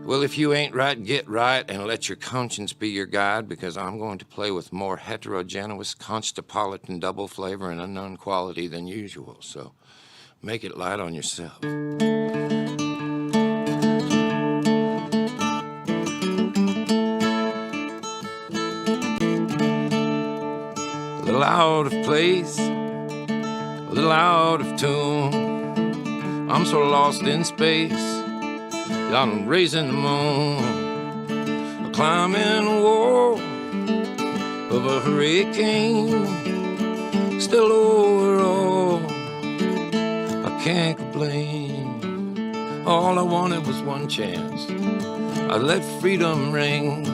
Well, if you ain't right, get right and let your conscience be your guide, because I'm going to play with more heterogeneous, constipolitan, double flavor and unknown quality than usual, so make it light on yourself. A little out of place, a little out of tune. I'm so lost in space, I'm raising the moon, a climbing a wall of a hurricane, still overall, I can't complain. All I wanted was one chance, I let freedom ring.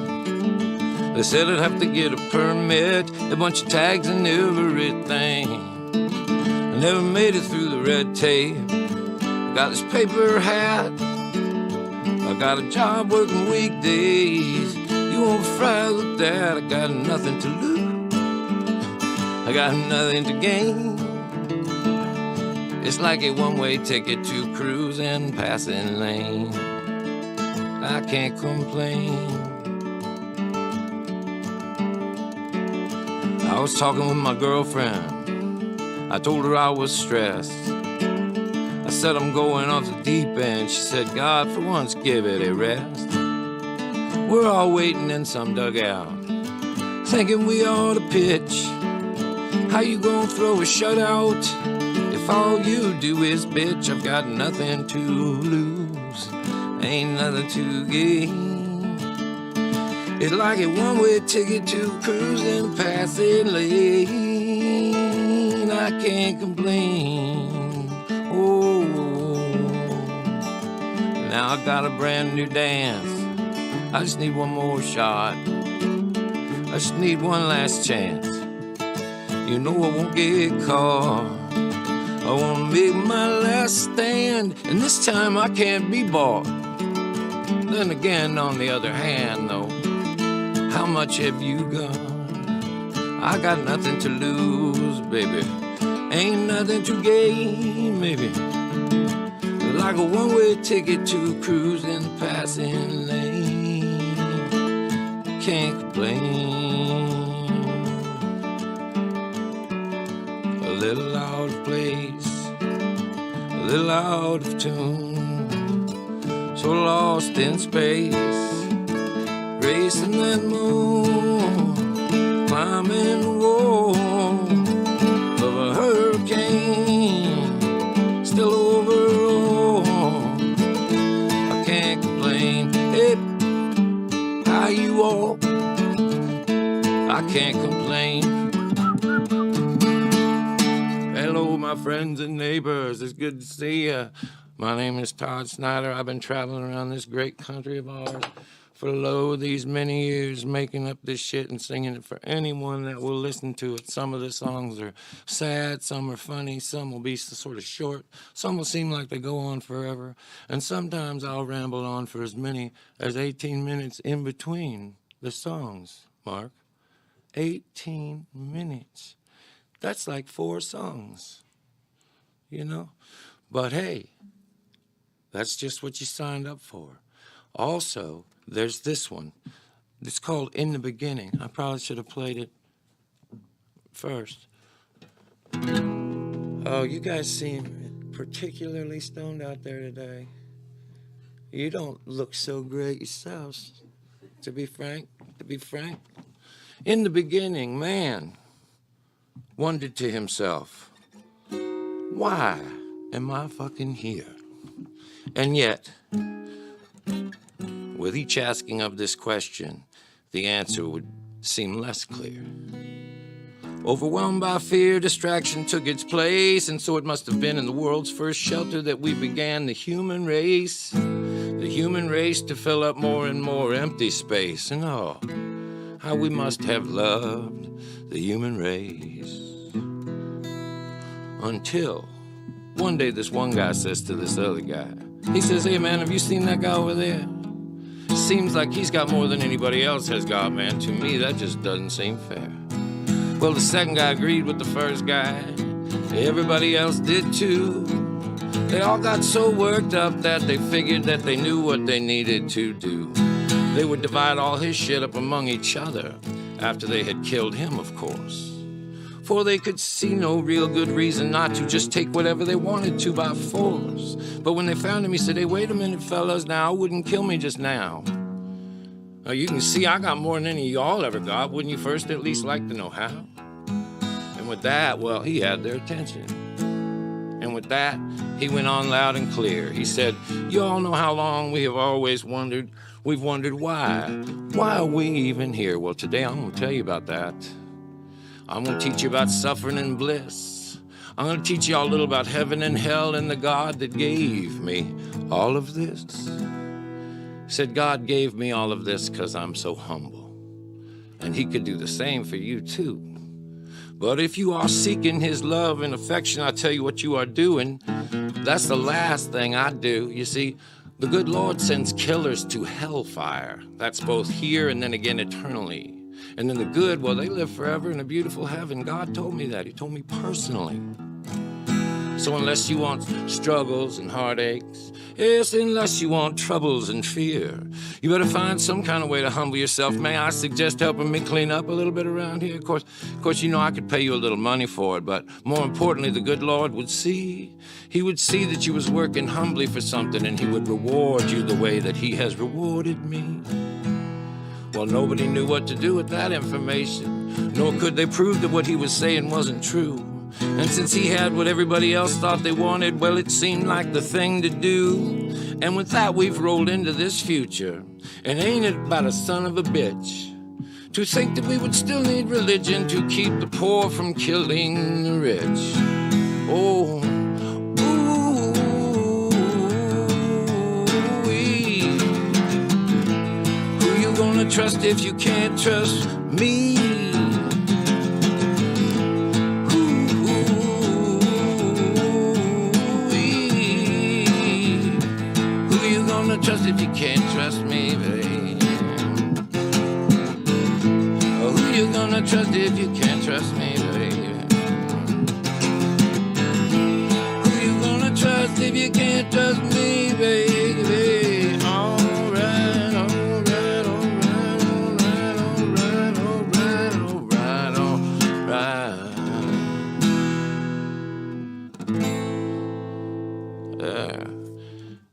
They said I'd have to get a permit, a bunch of tags and everything. I never made it through the red tape, I got this paper hat, I got a job working weekdays. You won't fry with that. I got nothing to lose, I got nothing to gain. It's like a one-way ticket to cruising passing lane. I can't complain. I was talking with my girlfriend, I told her I was stressed. I said I'm going off the deep end. She said, God, for once, give it a rest. We're all waiting in some dugout, thinking we ought to pitch. How you gonna throw a shutout if all you do is bitch? I've got nothing to lose, ain't nothing to gain. It's like a one-way ticket to cruising passing lane. I can't complain. Oh, now I got a brand new dance. I just need one more shot. I just need one last chance. You know I won't get caught. I wanna make my last stand, and this time I can't be bought. Then again, on the other hand, though, how much have you got? I got nothing to lose, baby. Ain't nothing to gain, maybe. Like a one-way ticket to cruise in the passing lane. Can't complain. A little out of place, a little out of tune. So lost in space, racing that moon, climbing the wall of a hurricane, still overall, I can't complain. Hey, how you all? I can't complain. Hello, my friends and neighbors, it's good to see you. My name is Todd Snider. I've been traveling around this great country of ours for these many years, making up this shit and singing it for anyone that will listen to it. Some of the songs are sad, some are funny, some will be sort of short, some will seem like they go on forever, and sometimes I'll ramble on for as many as 18 minutes in between the songs, Mark. 18 minutes. That's like 4 songs, you know? But hey, that's just what you signed up for. Also, there's this one. It's called In the Beginning. I probably should have played it first. Oh, you guys seem particularly stoned out there today. You don't look so great yourselves, to be frank. In the beginning, man wondered to himself, why am I fucking here? And yet, with each asking of this question, the answer would seem less clear. Overwhelmed by fear, distraction took its place, and so it must have been in the world's first shelter that we began the human race to fill up more and more empty space. And oh, how we must have loved the human race. Until one day this one guy says to this other guy, he says, hey man, have you seen that guy over there? Seems like he's got more than anybody else has got, man. To me, that just doesn't seem fair. Well, the second guy agreed with the first guy. Everybody else did too. They all got so worked up that they figured that they knew what they needed to do. They would divide all his shit up among each other after they had killed him, of course. For they could see no real good reason not to just take whatever they wanted to by force. But when they found him, he said, hey, wait a minute, fellas, now, wouldn't kill me just now. Now, you can see I got more than any of y'all ever got. Wouldn't you first at least like to know how? And with that, well, he had their attention. And with that, he went on loud and clear. He said, you all know how long we have always wondered. We've wondered why. Why are we even here? Well, today I'm going to tell you about that. I'm going to teach you about suffering and bliss. I'm going to teach you all a little about heaven and hell and the God that gave me all of this. He said, God gave me all of this because I'm so humble. And he could do the same for you too. But if you are seeking his love and affection, I tell you what you are doing. That's the last thing I do. You see, the good Lord sends killers to hellfire. That's both here and then again eternally. And then the good, well, they live forever in a beautiful heaven. God told me that. He told me personally. So unless you want struggles and heartaches, yes, unless you want troubles and fear, you better find some kind of way to humble yourself. May I suggest helping me clean up a little bit around here? Of course, you know I could pay you a little money for it, but more importantly, the good Lord would see. He would see that you was working humbly for something, and he would reward you the way that he has rewarded me. Well, nobody knew what to do with that information, nor could they prove that what he was saying wasn't true. And since he had what everybody else thought they wanted, well, it seemed like the thing to do. And with that, we've rolled into this future. And ain't it about a son of a bitch to think that we would still need religion to keep the poor from killing the rich? Oh, ooh-wee. Who you gonna trust if you can't trust me? Trust if you can't trust me, babe. Oh, who you gonna trust if you can't trust me, babe? Who you gonna trust if you can't trust me, baby? Alright, alright, alright, alright, alright, alright, alright.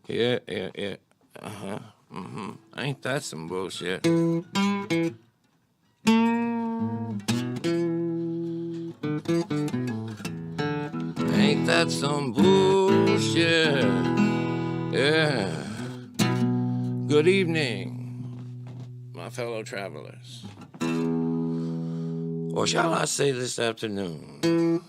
Yeah. Ain't that some bullshit? Ain't that some bullshit? Yeah. Good evening, my fellow travelers. Or shall I say this afternoon?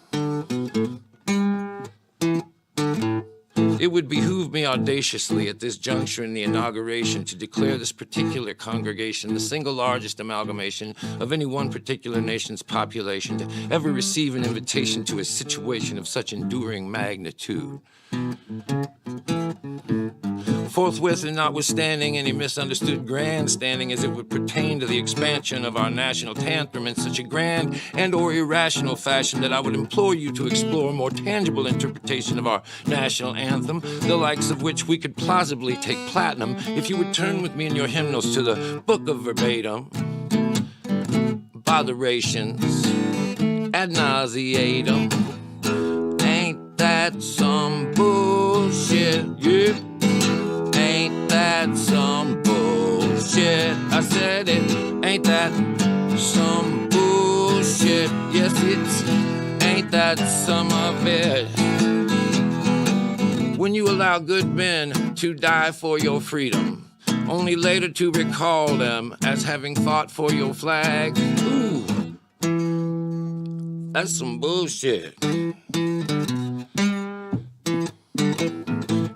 It would behoove me audaciously at this juncture in the inauguration to declare this particular congregation the single largest amalgamation of any one particular nation's population to ever receive an invitation to a situation of such enduring magnitude. Forthwith, and notwithstanding any misunderstood grandstanding as it would pertain to the expansion of our national tantrum in such a grand and or irrational fashion that I would implore you to explore a more tangible interpretation of our national anthem, the likes of which we could plausibly take platinum if you would turn with me in your hymnals to the book of verbatim, botherations, ad nauseatum. Ain't that some bullshit? Yeah. Ain't that some bullshit? I said it. Ain't that some bullshit? Yes, it's ain't that some of it? When you allow good men to die for your freedom, only later to recall them as having fought for your flag, ooh, that's some bullshit.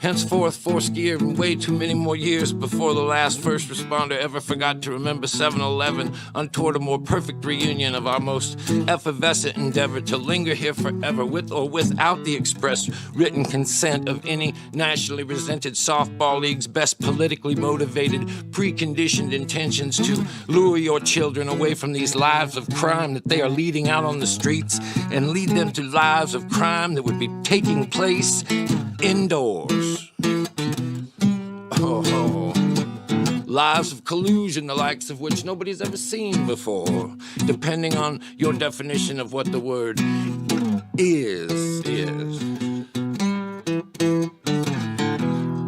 Henceforth, foreskin and way too many more years before the last first responder ever forgot to remember 7-11 untoward a more perfect reunion of our most effervescent endeavor to linger here forever with or without the express written consent of any nationally resented softball league's best politically motivated, preconditioned intentions to lure your children away from these lives of crime that they are leading out on the streets and lead them to lives of crime that would be taking place indoors. Oh, lives of collusion, the likes of which nobody's ever seen before, depending on your definition of what the word is.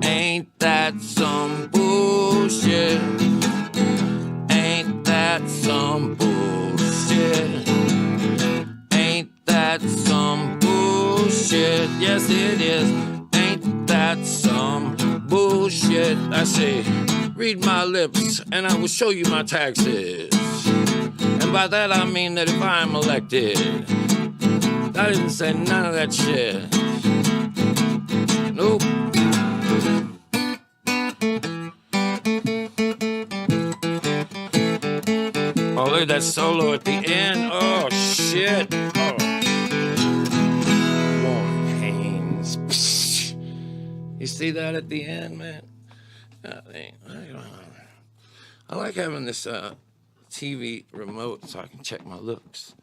Ain't that some bullshit? Ain't that some bullshit? Ain't that some bullshit? Yes, it is. Ain't that some bullshit? I say, read my lips and I will show you my taxes. And by that I mean that if I'm elected, I didn't say none of that shit. Nope. Oh, look at that solo at the end. Oh, shit. Oh. Warren Haynes. Psh. You see that at the end, man? I like having this TV remote so I can check my looks.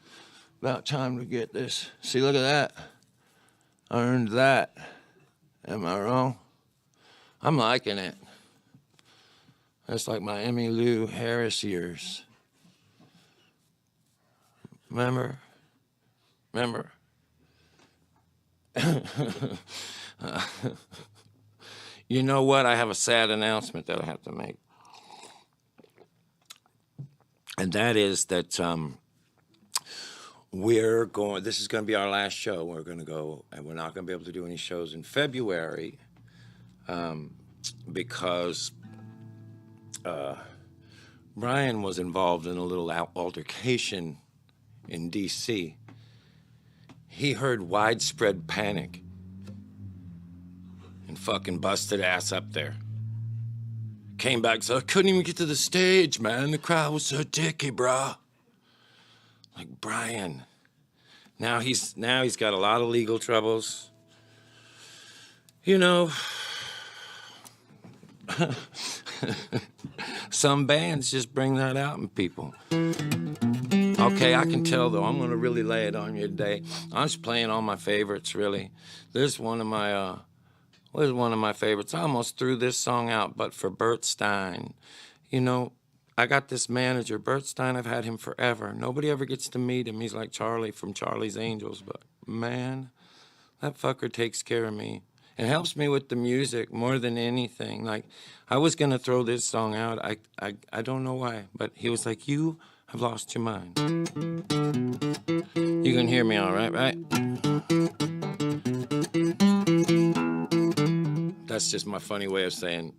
About time to get this. See, look at that. I earned that. Am I wrong? I'm liking it. That's like my Emmylou Harris years. Remember? You know what? I have a sad announcement that I have to make. And that is that this is going to be our last show. We're going to go, and we're not going to be able to do any shows in February because Brian was involved in a little altercation in D.C. He heard widespread panic and fucking busted ass up there. Came back, so I couldn't even get to the stage, man. The crowd was so dicky, bro. Like Brian. Now he's got a lot of legal troubles. You know, some bands just bring that out in people. Okay, I can tell, though. I'm going to really lay it on you today. I'm just playing all my favorites, really. There's one of my favorites? I almost threw this song out, but for Bert Stein. You know, I got this manager, Bert Stein. I've had him forever. Nobody ever gets to meet him. He's like Charlie from Charlie's Angels, but man, that fucker takes care of me. It helps me with the music more than anything. Like, I was going to throw this song out. I don't know why, but he was like, you have lost your mind. You can hear me all right, right? That's just my funny way of saying,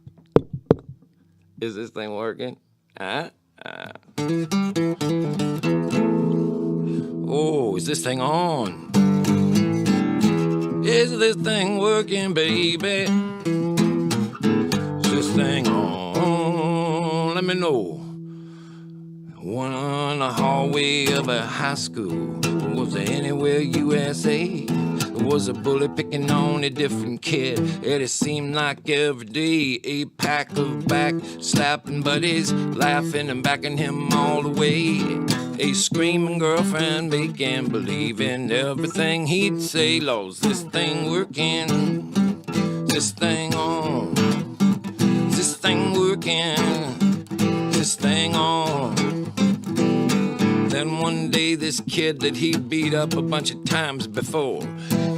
is this thing working? Oh, is this thing on? Is this thing working, baby? Is this thing on? Let me know. One on the hallway of a high school. Was there anywhere USA? There was a bully picking on a different kid. It seemed like every day a pack of back slapping buddies, laughing and backing him all the way. A screaming girlfriend began believing everything he'd say. Lord's this thing working? Is this thing on? Is this thing working? Is this thing on? Then one day this kid that he'd beat up a bunch of times before,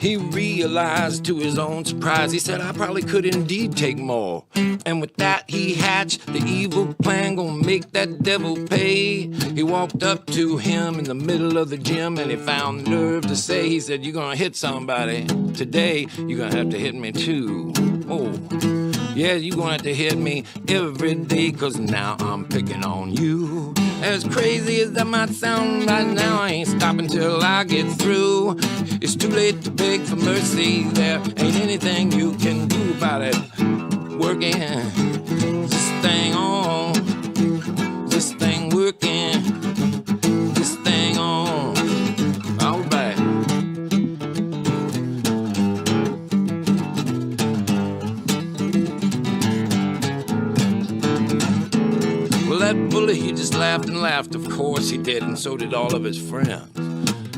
he realized to his own surprise, he said, I probably could indeed take more. And with that he hatched the evil plan, gonna make that devil pay. He walked up to him in the middle of the gym and he found the nerve to say, he said, you're gonna hit somebody today, you're gonna have to hit me too. Oh, yeah, you're gonna have to hit me every day, cause now I'm picking on you. As crazy as that might sound right now, I ain't stopping till I get through. It's too late to beg for mercy, there ain't anything you can do about it. Working, this thing on, this thing working, this thing on, all right. Well, that bully, he just laughed and laughed, of course he did, and so did all of his friends.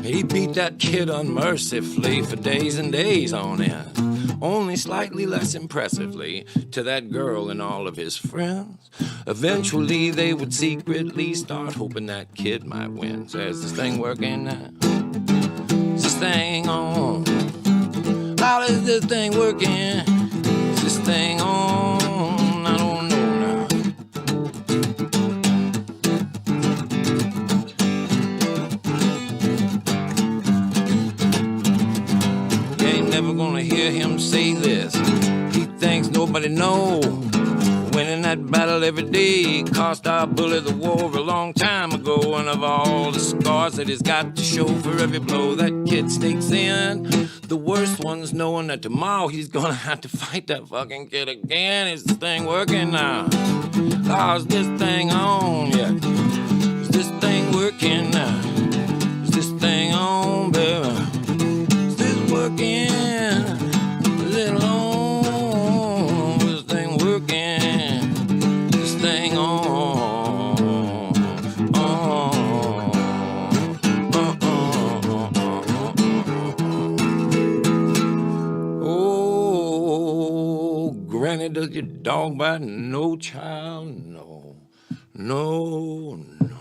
He beat that kid unmercifully for days and days on end. only slightly less impressively to that girl and all of his friends. Eventually they would secretly start hoping that kid might win. So is this thing working now? Is this thing on? How is this thing working? Is this thing on? I don't know now. You ain't never gonna hear him say this. He thinks nobody know. Winning that battle every day cost our bully the war a long time ago. And of all the scars that he's got to show for every blow that kid sneaks in, the worst one's knowing that tomorrow he's gonna have to fight that fucking kid again. Is this thing working now? Oh, is this thing on yet? Is this thing working now? Is this thing on, baby? Is this working? A little on. Is this thing working? Granny, does your dog bite? No, child, no. No, no.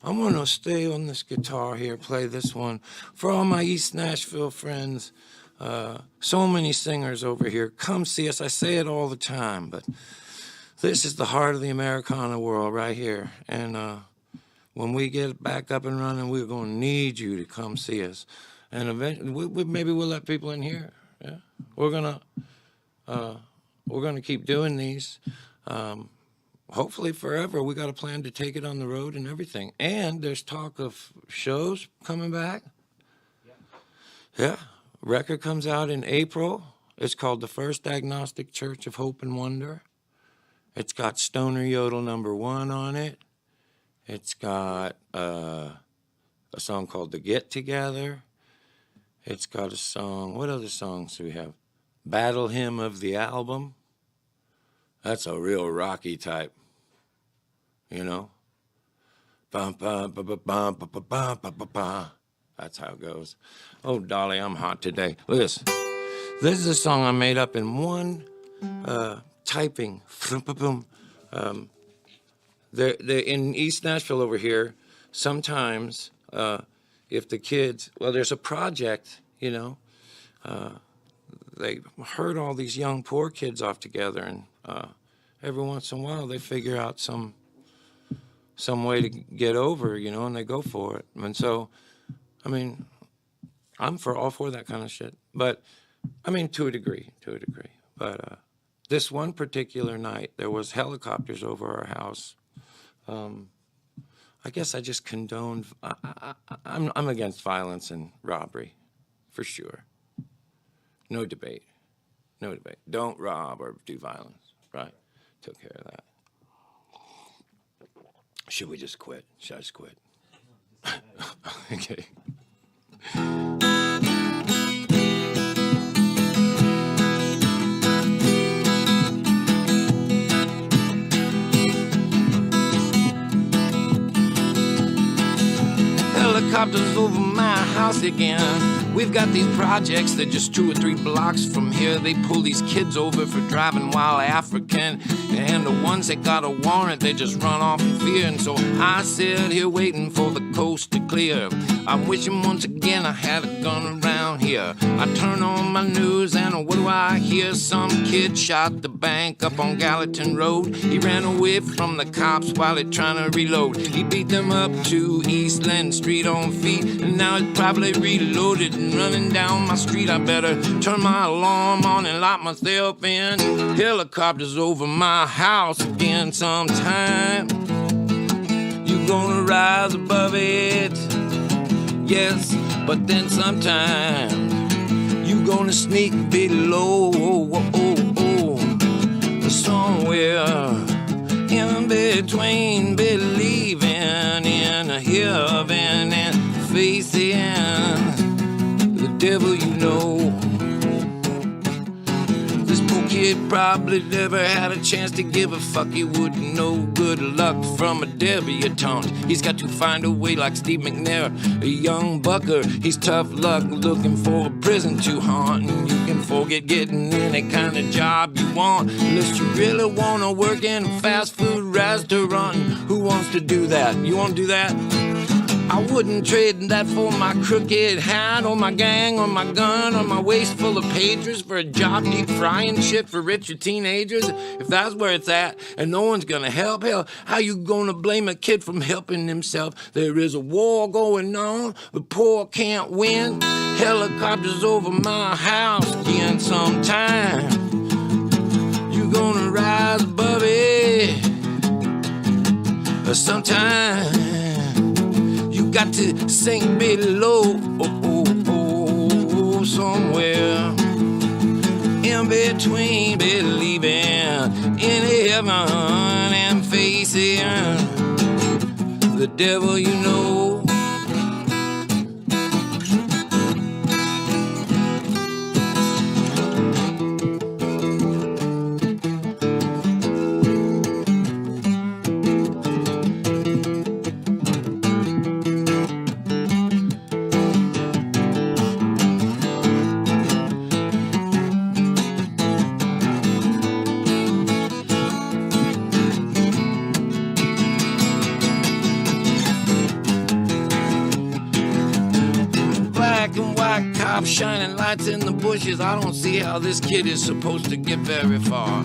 I'm gonna stay on this guitar here, play this one for all my East Nashville friends. So many singers over here. Come see us. I say it all the time, but this is the heart of the Americana world right here. And when we get back up and running, we're gonna need you to come see us. And eventually, maybe we'll let people in here. Yeah, we're gonna keep doing these. Hopefully forever. We got a plan to take it on the road and everything. And there's talk of shows coming back. Yeah. Record comes out in April. It's called The First Agnostic Church of Hope and Wonder. It's got Stoner Yodel #1 on it. It's got a song called The Get Together. It's got a song, what other songs do we have? Battle Hymn of the Album. That's a real rocky type, you know? Bum, bum, bum, bum, bum, bum, bum, bum, bum, bum. That's how it goes. Oh, Dolly, I'm hot today. Look at this. This is a song I made up in one typing. They're in East Nashville over here, sometimes if the kids, well, there's a project, you know, they herd all these young poor kids off together, and every once in a while they figure out some way to get over, you know, and they go for it. And so, I mean, I'm all for that kind of shit. But, I mean, to a degree. But this one particular night, there was helicopters over our house. I guess I just condoned, I'm against violence and robbery, for sure. No debate. Don't rob or do violence, right? Took care of that. Should we just quit? Should I just quit? Okay. Helicopters over my house again. We've got these projects that just 2 or 3 blocks from here. They pull these kids over for driving while African. And the ones that got a warrant, they just run off in fear. And so I sit here waiting for the coast to clear. I'm wishing once again I had a gun around here. I turn on my news and what do I hear? Some kid shot the bank up on Gallatin Road. He ran away from the cops while he trying to reload. He beat them up to Eastland Street on feet. And now it's probably reloaded and running down my street. I better turn my alarm on and lock myself in. Helicopters over my house again sometime. You gonna rise above it? Yes, but then sometime you gonna sneak below. Somewhere in between believing in heaven and facing the devil, you know. This poor kid probably never had a chance to give a fuck. He wouldn't know good luck from a debutante. He's got to find a way like Steve McNair, a young bucker. He's tough luck looking for a prison to haunt. And you can forget getting any kind of job you want. Unless you really wanna work in a fast food restaurant. Who wants to do that? You wanna do that? I wouldn't trade that for my crooked hat, or my gang, or my gun, or my waist full of pagers for a job deep frying shit for richer teenagers. If that's where it's at, and no one's gonna help, hell, how you gonna blame a kid from helping himself? There is a war going on, the poor can't win. Helicopters over my house again sometime. You gonna rise above it sometime. Got to sink below somewhere in between believing in heaven and facing the devil you know. Shining lights in the bushes. I don't see how this kid is supposed to get very far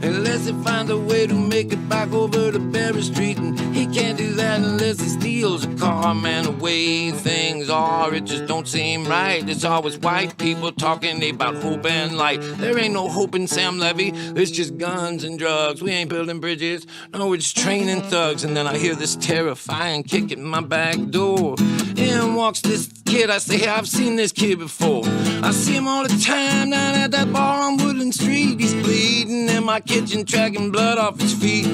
unless he finds a way to make it back over to Berry Street, and he can't do that unless he steals a car. Man, the way things are, it just don't seem right. It's always white people talking about hope and light. There ain't no hope in Sam Levy. It's just guns and drugs. We ain't building bridges, no, we're just training thugs. And then I hear this terrifying kick at my back door. In walks this kid. I say, hey, I've seen this kid before. I see him all the time down at that bar on Woodland Street. He's bleeding in my kitchen, tracking blood off his feet.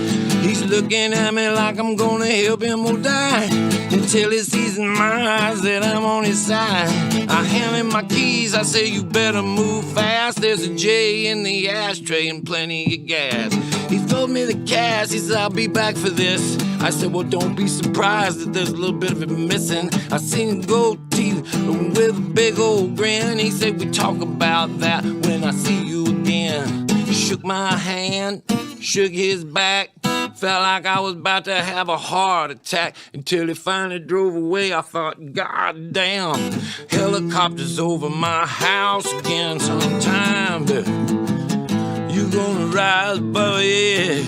He's looking at me like I'm gonna help him or die, until he sees in my eyes that I'm on his side. I hand him my keys. I say, you better move fast. There's a J in the ashtray and plenty of gas. He told me the cash. He said, I'll be back for this. I said, well, don't be surprised that there's a little bit of it missing. I seen him go with a big old grin. He said, we talk about that when I see you again. He shook my hand, shook his back. Felt like I was about to have a heart attack, until he finally drove away. I thought, God damn, helicopters over my house again sometime. But you gonna rise above it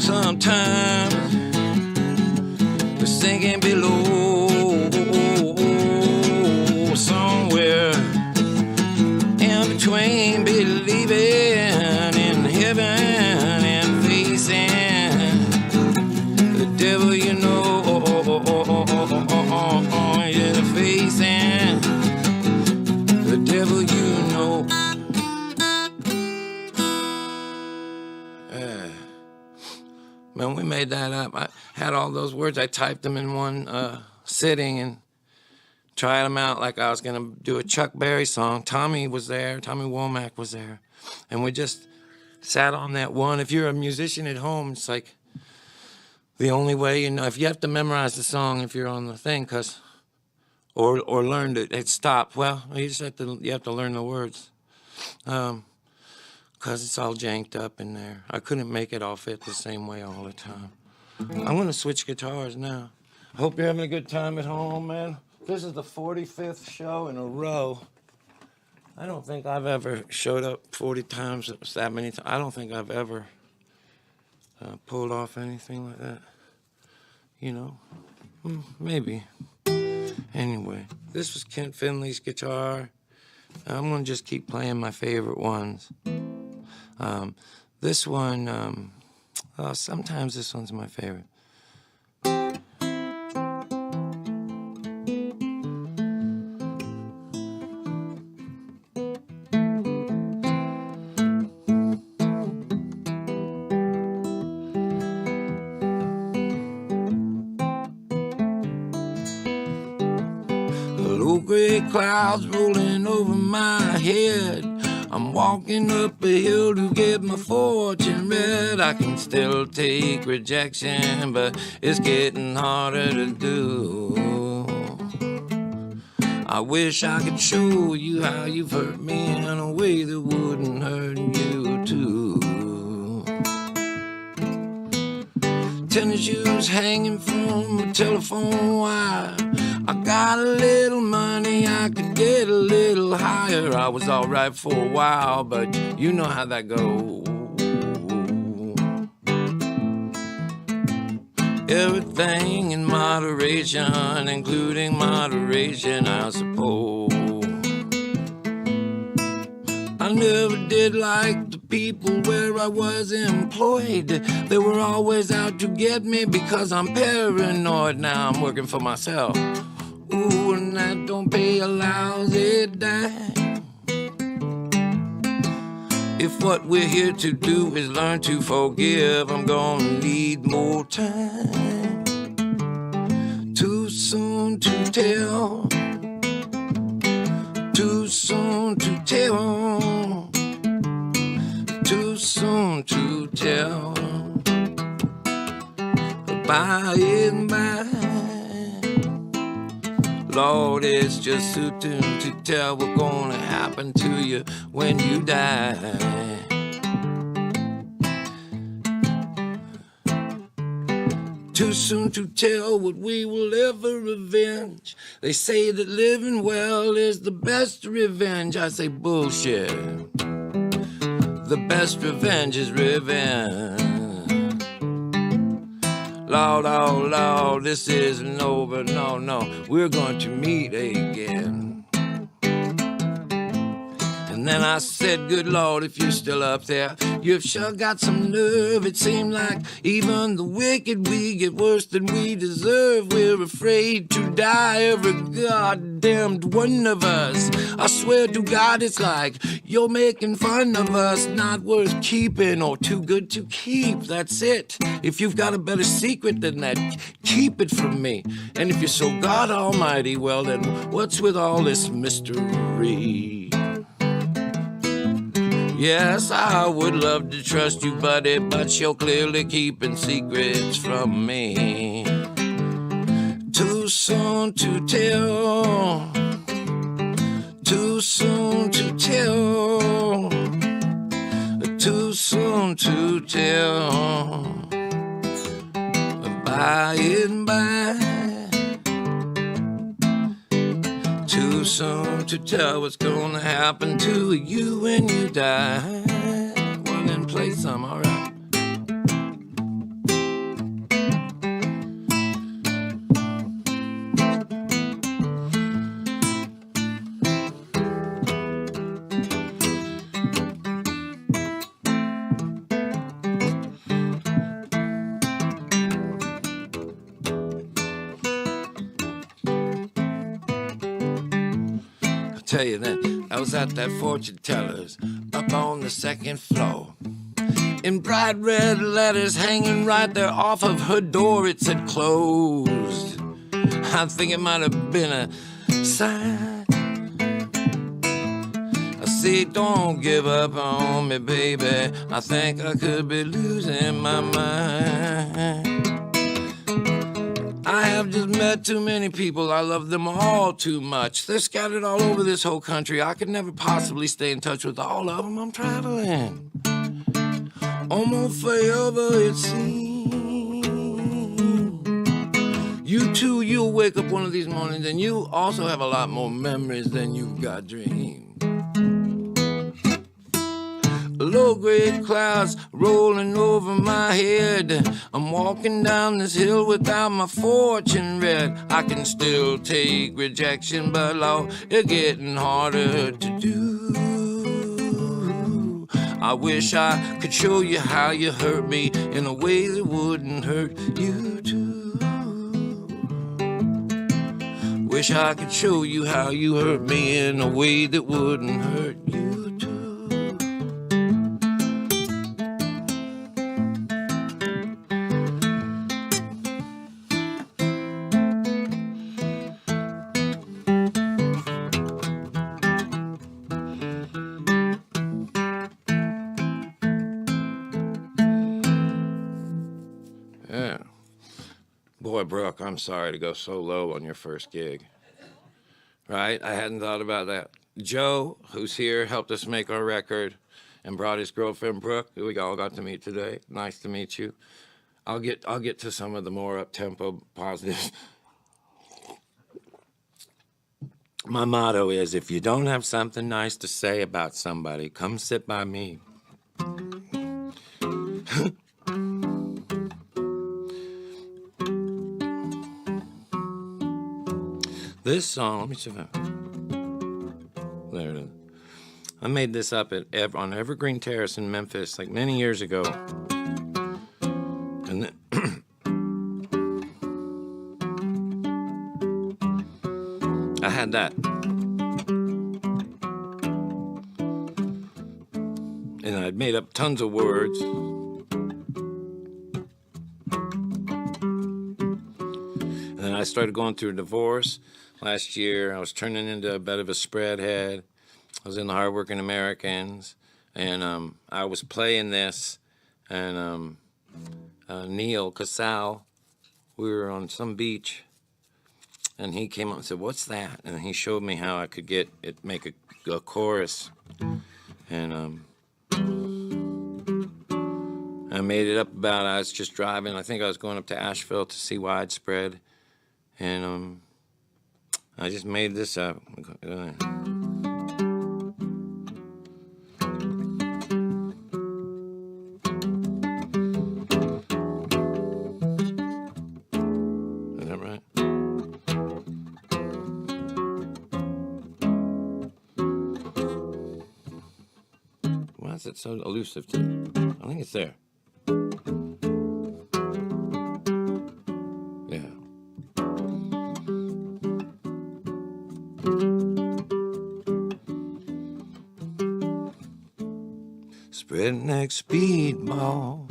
sometime. We're sinking below somewhere in between believing in heaven and facing the devil you know. Yeah, facing the devil you know. Man, we made that up. I had all those words. I typed them in one sitting and tried them out like I was going to do a Chuck Berry song. Tommy was there. Tommy Womack was there. And we just sat on that one. If you're a musician at home, it's like the only way, you know, if you have to memorize the song if you're on the thing, or learn it stop. Well, you have to learn the words. Because it's all janked up in there. I couldn't make it all fit the same way all the time. I'm going to switch guitars now. I hope you're having a good time at home, man. This is the 45th show in a row. I don't think I've ever showed up 40 times. It was that many times. I don't think I've ever pulled off anything like that. You know, maybe. Anyway, this was Kent Finley's guitar. I'm going to just keep playing my favorite ones. This one, sometimes this one's my favorite. Low gray clouds rolling over my head. I'm walking up a hill to get my fortune read. I can still take rejection, but it's getting harder to do. I wish I could show you how you've hurt me in a way that wouldn't hurt you too. Tennis shoes hanging from a telephone wire. I got a little money, I could get a little higher. I was alright for a while, but you know how that goes. Everything in moderation, including moderation, I suppose. I never did like the people where I was employed. They were always out to get me because I'm paranoid. Now I'm working for myself. Ooh, and I don't pay a lousy dime. If what we're here to do is learn to forgive, I'm gonna need more time. Too soon to tell. Too soon to tell. Too soon to tell. By and by, Lord, it's just too soon to tell what's gonna happen to you when you die. Too soon to tell what we will ever avenge. They say that living well is the best revenge. I say bullshit. The best revenge is revenge. Lord, oh Lord, this isn't over, no, no, we're going to meet again. And then I said, good Lord, if you're still up there, you've sure got some nerve. It seemed like even the wicked, we get worse than we deserve. We're afraid to die, every goddamned one of us. I swear to God, it's like you're making fun of us. Not worth keeping or too good to keep, that's it. If you've got a better secret than that, keep it from me. And if you're so God Almighty, well then, what's with all this mystery? Yes, I would love to trust you, buddy, but you're clearly keeping secrets from me. Too soon to tell. Too soon to tell. Too soon to tell. By and by. Too soon to tell what's gonna happen to you when you die. Well, then play some, alright. Tell you that I was at that fortune teller's up on the second floor. In bright red letters hanging right there off of her door, it said closed. I think it might have been a sign. I say, don't give up on me, baby. I think I could be losing my mind. I have just met too many people. I love them all too much. They're scattered all over this whole country. I could never possibly stay in touch with all of them. I'm traveling. Almost forever, it seems. You too, you'll wake up one of these mornings and you also have a lot more memories than you've got dreams. Low-grade clouds rolling over my head. I'm walking down this hill without my fortune read. I can still take rejection, but Lord, it's getting harder to do. I wish I could show you how you hurt me in a way that wouldn't hurt you too. Wish I could show you how you hurt me in a way that wouldn't hurt you too. Boy, Brooke, I'm sorry to go so low on your first gig. right? I hadn't thought about that. Joe, who's here, helped us make our record and brought his girlfriend Brooke, who we all got to meet today. Nice to meet you. I'll get to some of the more up-tempo positives. My motto is, if you don't have something nice to say about somebody, come sit by me. This song, let me see if there it is. I made this up on Evergreen Terrace in Memphis like many years ago. And then I had that. And I'd made up tons of words. And then I started going through a divorce. Last year, I was turning into a bit of a spreadhead. I was in the Hardworking Americans, and I was playing this, and Neil Casal, we were on some beach, and he came up and said, "What's that?" And he showed me how I could make a chorus, and I made it up about I was just driving. I think I was going up to Asheville to see Widespread, and I just made this up. Is that right? Why is it so elusive to me? I think it's there. Redneck speedball,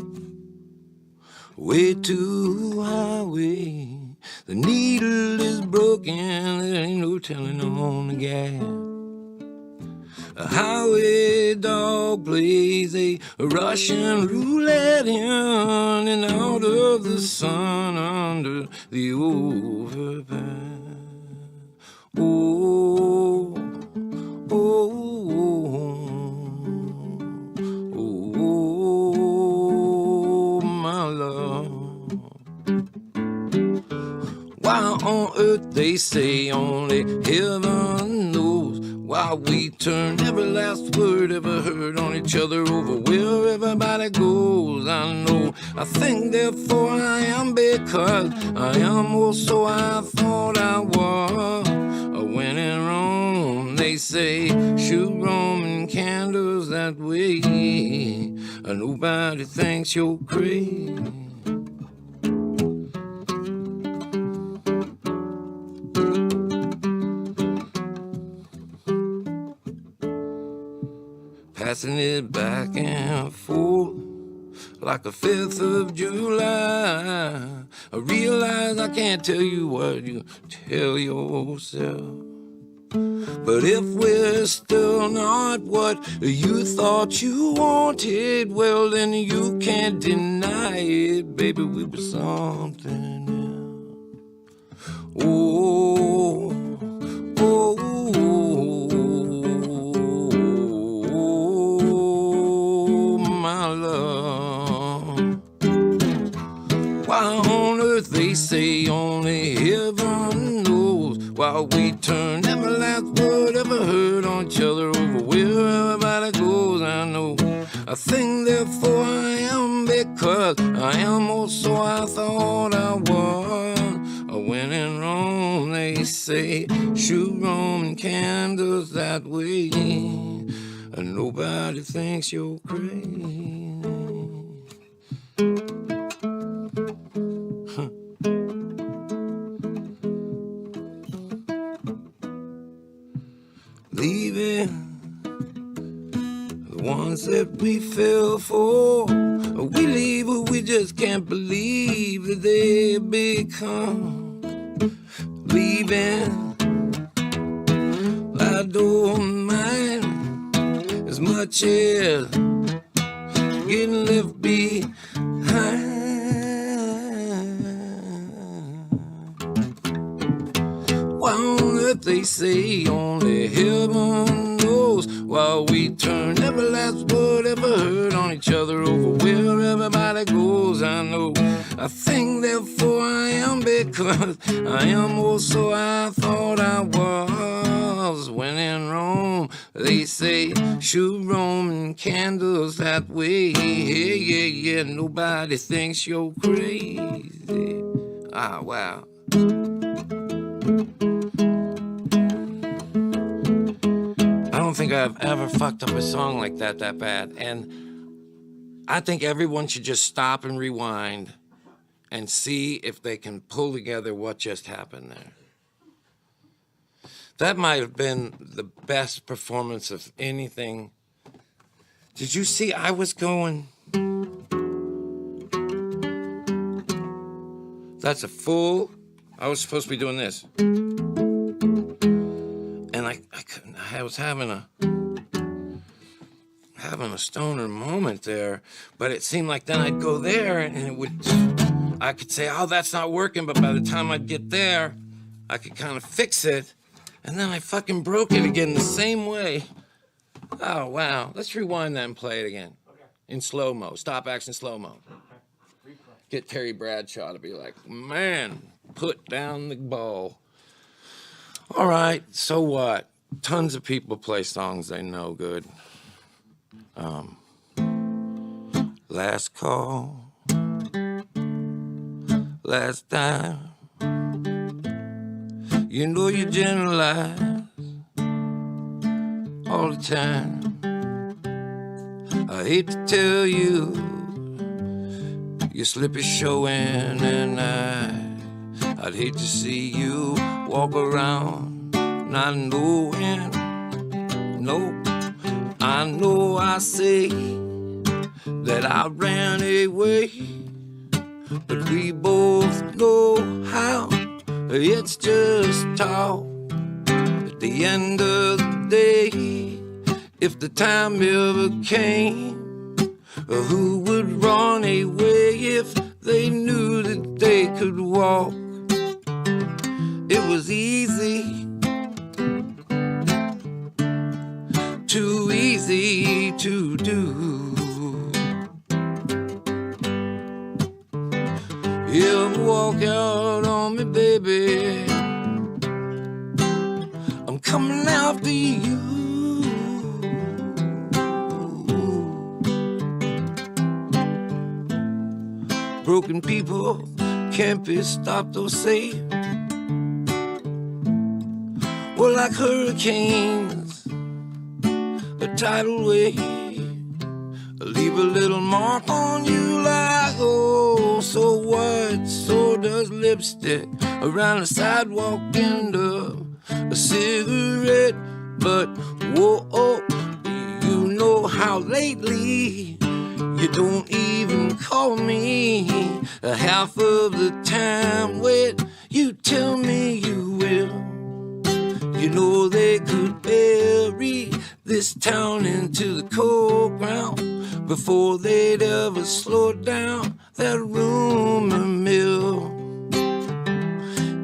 way too highway. The needle is broken, there ain't no telling on the gas. A highway dog plays a Russian roulette in and out of the sun under the overpass. Oh, oh. Why on earth they say only heaven knows why we turn every last word ever heard on each other over where everybody goes. I know, I think therefore I am because I am also I thought I was. When in Rome they say shoot Roman candles that way. Nobody thinks you're crazy. Passing it back and forth like a 5th of July. I realize I can't tell you what you tell yourself. But if we're still not what you thought you wanted, well then you can't deny it, baby, we were something else. Oh, oh, oh, my love. Why on earth they say only heaven knows why we turn every last word ever heard on each other over where everybody goes. I know, I think therefore I am because I am also I thought I was. When in Rome they say shoot Roman candles that way, and nobody thinks you're crazy. Leaving the ones that we fell for. We leave what we just can't believe that they become. Leaving, I don't mind as much as getting left behind. Why on earth But they say only heaven knows. While we turn every last word ever heard on each other over where everybody goes. I know I think therefore I am, because I am also I thought I was. When in Rome they say shoot Roman candles that way. Yeah, yeah, yeah, nobody thinks you're crazy. Ah, wow. I don't think I've ever fucked up a song like that bad. And I think everyone should just stop and rewind and see if they can pull together what just happened there. That might have been the best performance of anything. Did you see I was going? That's a full. I was supposed to be doing this. And I couldn't. I was having a stoner moment there, but it seemed like then I'd go there and it would, I could say, oh, that's not working, but by the time I'd get there, I could kind of fix it, and then I fucking broke it again the same way. Oh, wow. Let's rewind that and play it again. Okay. In slow-mo. Stop action slow-mo. Okay. Get Terry Bradshaw to be like, man, put down the ball. All right, so what? Tons of people play songs they know good. Last call, last time. You know you generalize all the time. I hate to tell you, your slip is showing, and I'd hate to see you walk around not knowing. No, I know I say that I ran away, but we both know how it's just talk. At the end of the day, if the time ever came, who would run away if they knew that they could walk? It was easy, too easy to do. You walk out on me, baby, I'm coming after you. Broken people can't be stopped or saved. We're like hurricanes, a tidal wave. Leave a little mark on you like, oh, so what? So does lipstick around the sidewalk end up a cigarette. But, whoa, oh, you know how lately you don't even call me half of the time. Wait, you tell me you will. You know they could bury this town into the cold ground before they'd ever slow down that rumor mill.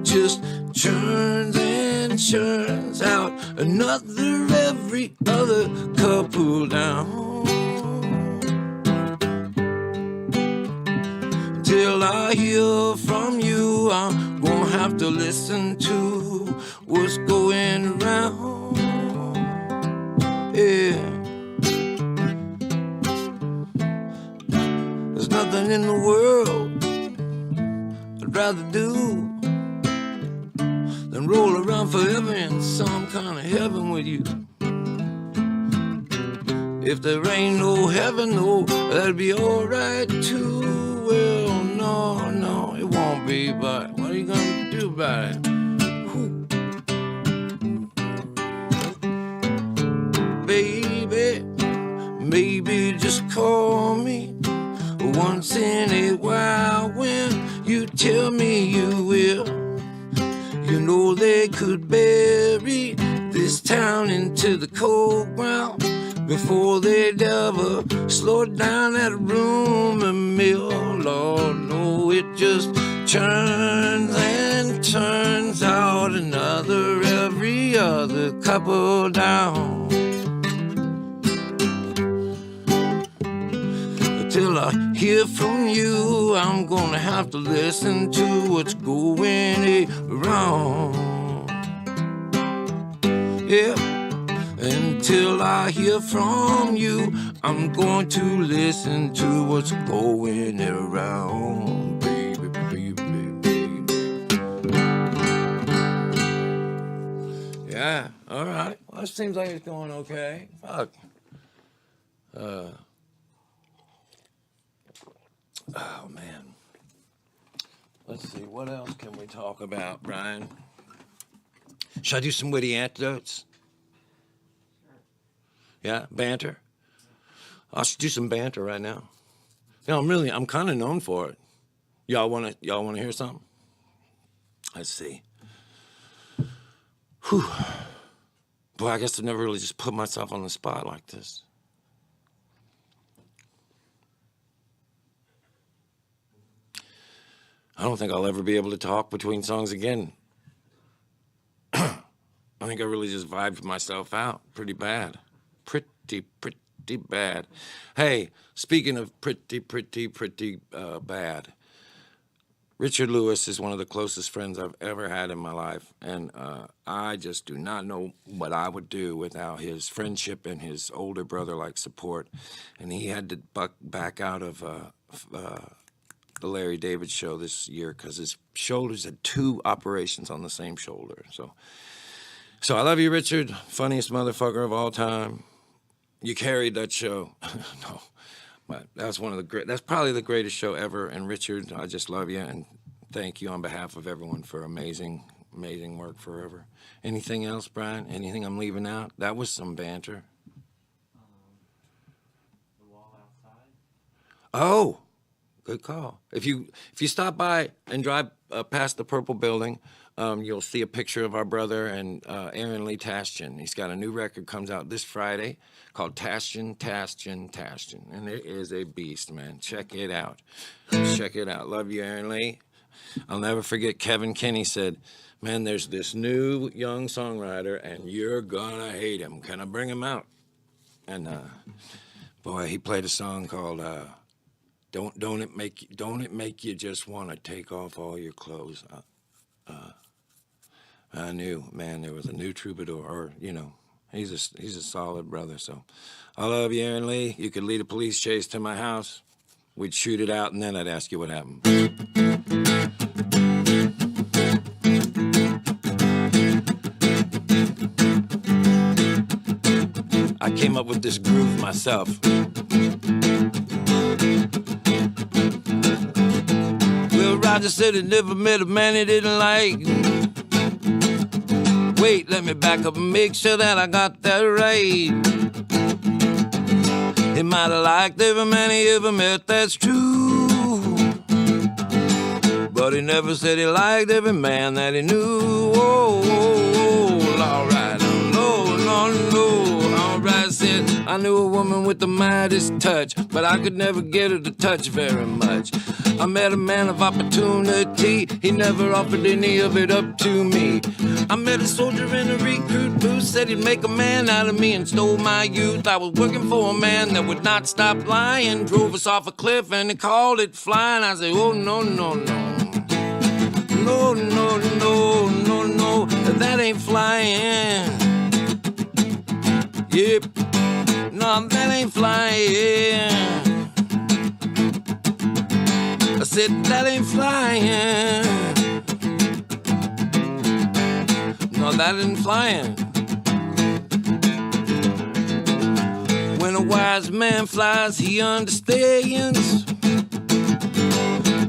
Just churns and churns out another every other couple down. Till I hear from you, I'm gonna have to listen to what's going around. Yeah. There's nothing in the world I'd rather do than roll around forever in some kind of heaven with you. If there ain't no heaven, no, that'd be alright too. Well, no, it won't be, but what are you gonna do about it? Baby, maybe just call me once in a while when you tell me you will. You know they could bury this town into the cold ground before they'd ever slow down that rumor mill. Lord, no, it just churns and turns out another every another couple down. Till I hear from you, I'm gonna have to listen to what's going around. Yeah. Until I hear from you, I'm going to listen to what's going around, baby, baby, baby. Yeah, all right. Well, it seems like it's going okay. Fuck. Oh, man. Let's see, what else can we talk about, Brian? Should I do some witty anecdotes? Yeah, banter. I should do some banter right now. You know, I'm kind of known for it. Y'all wanna hear something? Let's see. Whew. Boy, I guess I've never really just put myself on the spot like this. I don't think I'll ever be able to talk between songs again. I think I really just vibed myself out pretty bad. Pretty bad. Hey, speaking of pretty bad, Richard Lewis is one of the closest friends I've ever had in my life, and I just do not know what I would do without his friendship and his older brother-like support. And he had to back out of the Larry David show this year because his shoulders had 2 operations on the same shoulder. So I love you, Richard. Funniest motherfucker of all time. You carried that show. No, but that's that's probably the greatest show ever. And Richard, I just love you and thank you on behalf of everyone for amazing work forever. Anything else, Brian? Anything I'm leaving out? That was some banter. The wall outside. Oh, good call. If you stop by and drive past the purple building, you'll see a picture of our brother and Aaron Lee Tasjan. He's got a new record comes out this Friday called Tasjan. And it is a beast, man. Check it out. Check it out. Love you, Aaron Lee. I'll never forget Kevin Kinney said, man, there's this new young songwriter and you're gonna hate him. Can I bring him out? And boy, he played a song called Don't it make you just want to take off all your clothes? I knew, man, there was a new troubadour, or, you know, he's a solid brother. So I love you, Aaron Lee. You could lead a police chase to my house. We'd shoot it out, and then I'd ask you what happened. I came up with this groove myself. Well, Roger said he never met a man he didn't like. Wait, let me back up and make sure that I got that right. He might have liked every man he ever met, that's true. But he never said he liked every man that he knew. All right, all right, said I knew a woman with the mightest touch, but I could never get her to touch very much. I met a man of opportunity, he never offered any of it up to me. I met a soldier in a recruit booth, said he'd make a man out of me and stole my youth. I was working for a man that would not stop lying, drove us off a cliff and he called it flying. I said, oh, no, that ain't flying. Yep, no, that ain't flying. I said, that ain't flying. No, that ain't flying. When a wise man flies, he understands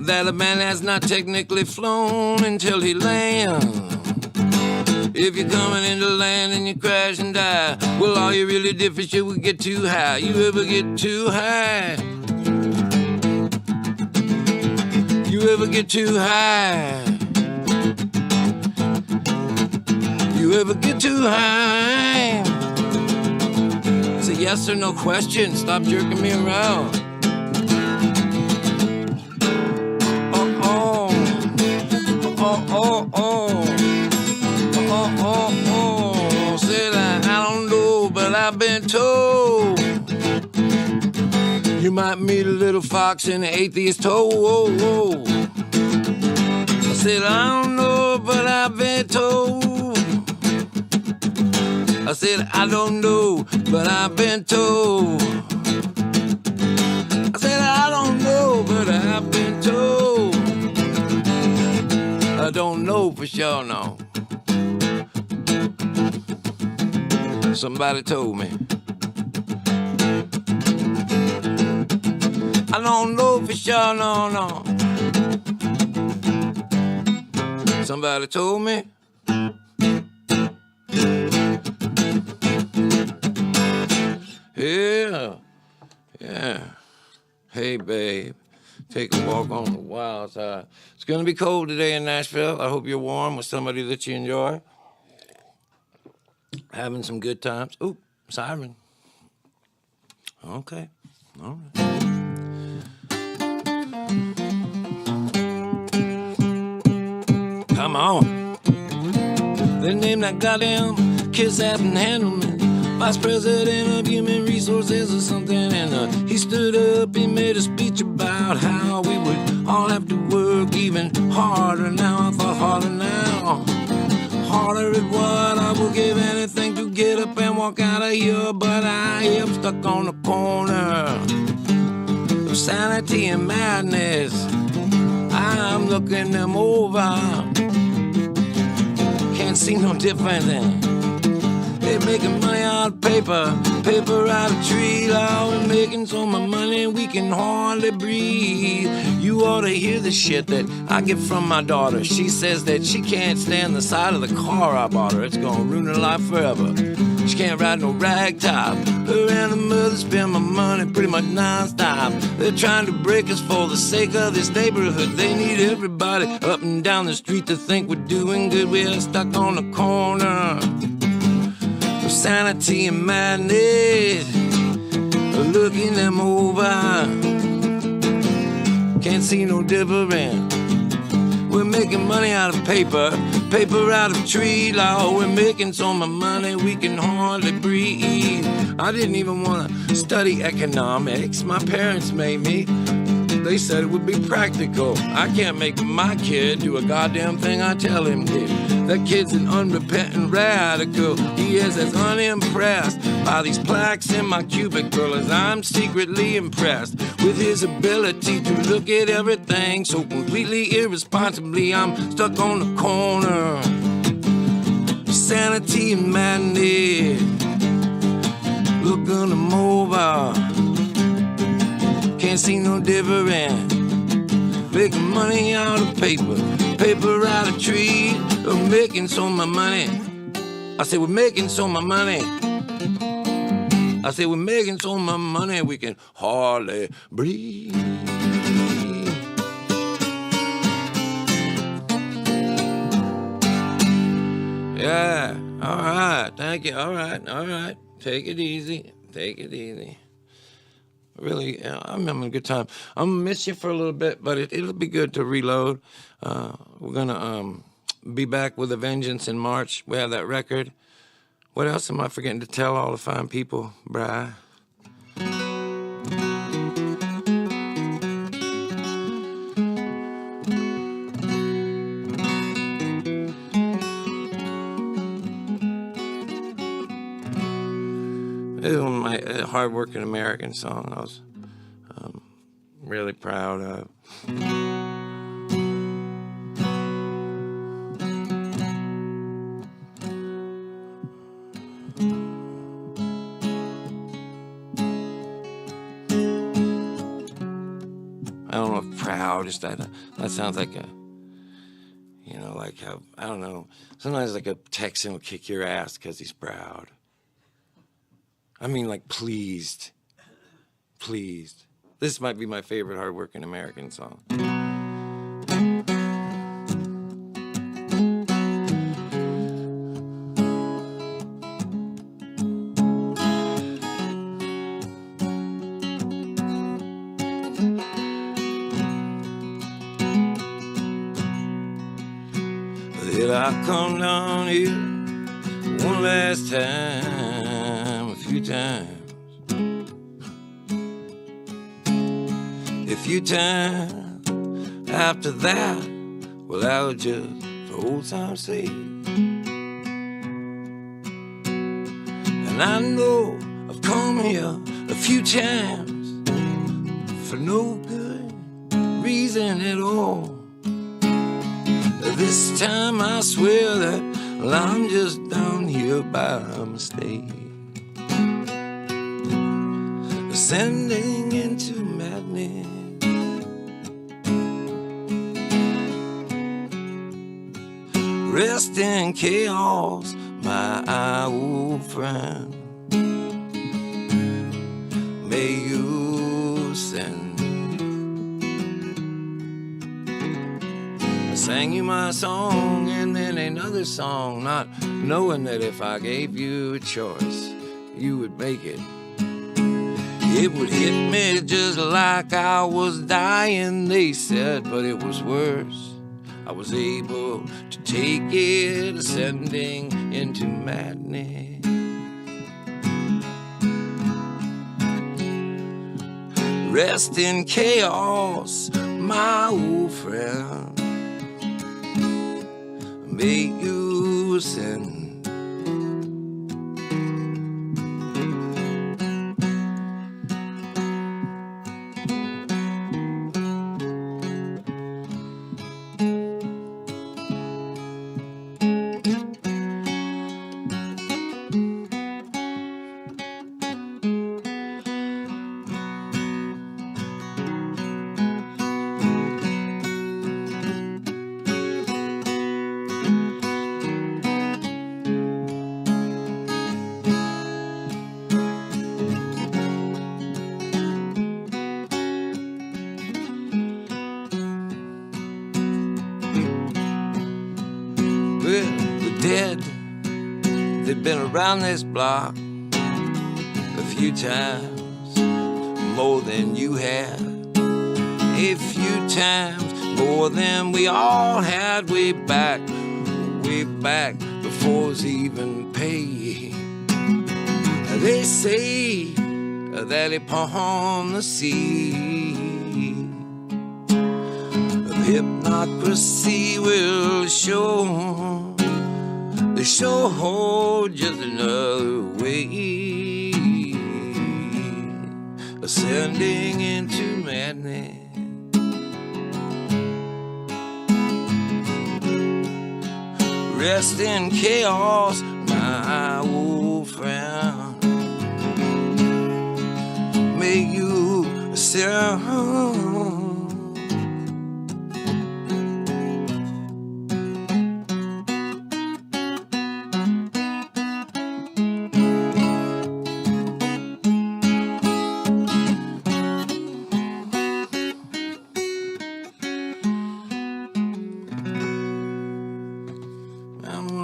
that a man has not technically flown until he lands. If you're coming into land and you crash and die, well, all you really did for sure would get too high. You ever get too high? You ever get too high? You ever get too high? It's a yes or no question. Stop jerking me around. toe. You might meet a little fox in an atheist toe. I said, I don't know, but I've been told. I said, I don't know, but I've been told. I said, I don't know, but I've been told. I don't know for sure, no. Somebody told me. I don't know for sure, no. Somebody told me. Yeah. Hey, babe, take a walk on the wild side. It's gonna be cold today in Nashville. I hope you're warm with somebody that you enjoy. Having some good times. Ooh, siren. Okay, all right. Come on. They named that goddamn kiss ass and Handelman Vice President of Human Resources or something, and he stood up, he made a speech about how we would all have to work even harder now. I thought harder now. Harder at what? I will give anything to get up and walk out of here, but I am stuck on the corner of sanity and madness. I'm looking them over, can't see no difference in. They're making money out of paper out of tree. Oh, we're making so much money we can hardly breathe. You ought to hear the shit that I get from my daughter. She says that she can't stand the side of the car I bought her. It's gonna ruin her life forever. She can't ride no rag top. Her and the mother spend my money pretty much non-stop. They're trying to break us for the sake of this neighborhood. They need everybody up and down the street to think we're doing good. We're stuck on the corner of sanity and madness, looking them over, can't see no difference. We're making money out of paper out of tree law. We're making so much money we can hardly breathe. I didn't even want to study economics. My parents made me. They said it would be practical. I can't make my kid do a goddamn thing I tell him to. That kid's an unrepentant radical. He is as unimpressed by these plaques in my cubicle as I'm secretly impressed with his ability to look at everything so completely irresponsibly. I'm stuck on the corner, sanity and madness, looking them over, can't see no difference. Making money out of paper out of tree. We're making so much money. I say we're making so much money. I say we're making so much money we can hardly breathe. Yeah, all right, thank you. All right. Take it easy. Really, I'm having a good time. I'm gonna miss you for a little bit, but it'll be good to reload. We're gonna be back with a vengeance in March. We have that record. What else am I forgetting to tell all the fine people, Bri? This is one of my hard-working American song I was really proud of. I don't know if proud, just that sounds like a, you know, like how, I don't know, sometimes like a Texan will kick your ass because he's proud. I mean, like, pleased. This might be my favorite hard-working American song. Did I come down here one last time? few times. A few times after that, well, that was just for old time's sake. And I know I've come here a few times for no good reason at all. This time I swear that, well, I'm just down here by mistake, ascending into madness. Rest in chaos, my old friend. May you send. I sang you my song and then another song, not knowing that if I gave you a choice, you would make it. It would hit me just like I was dying, they said, but it was worse. I was able to take it, ascending into madness. Rest in chaos, my old friend. May you ascend. They've been around this block a few times, more than you have. A few times, more than we all had way back before it was even paid. They say that upon the sea of hypocrisy will show. They show just another way, ascending into madness. Rest in chaos, my old friend. May you ascend.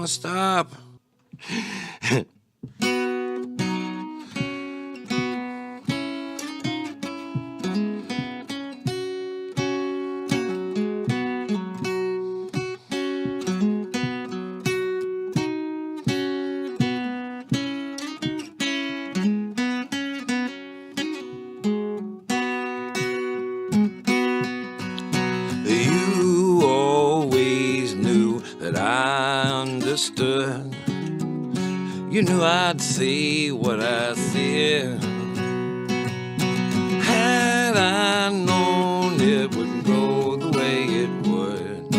Stop. You always knew that I understood. You knew I'd say what I said. Had I known it would go the way it would,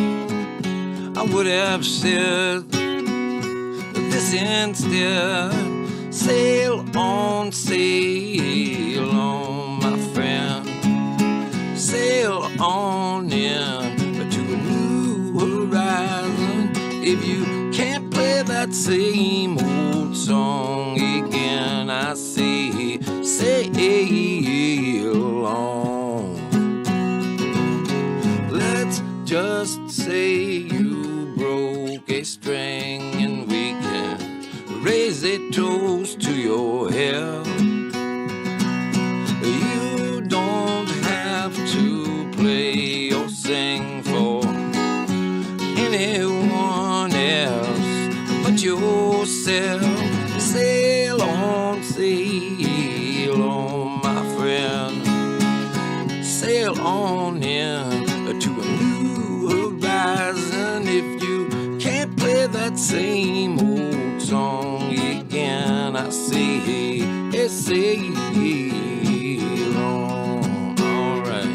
I would have said this instead. Sail on, my friend. Sail on in to a new horizon. If you can't play that same old song again, I say, sail on. Let's just say you broke a string and we can raise a toast to your health. You don't have to play or sing for anyone else but yourself. Sail on, sail on, my friend. Sail on in to a new horizon. If you can't play that same old song again, I say, hey, sail on. All right.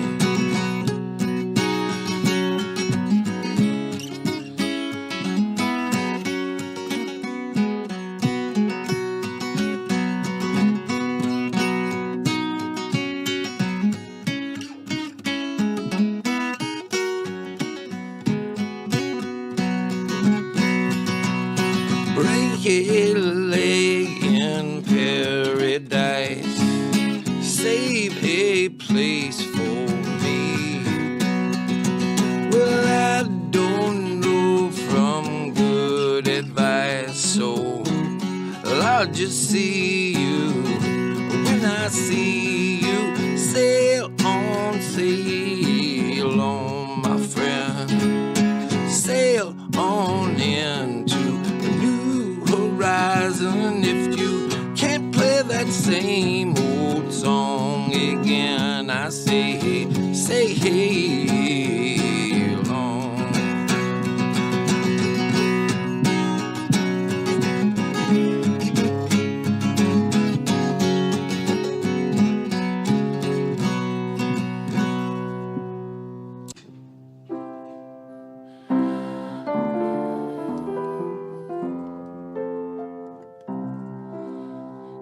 Break a leg in paradise, save a place for me. Well, I don't know from good advice, so I'll just see you when I see you. Sail on, my friend. Sail on into horizon. If you can't play that same old song again, I say, hey, long.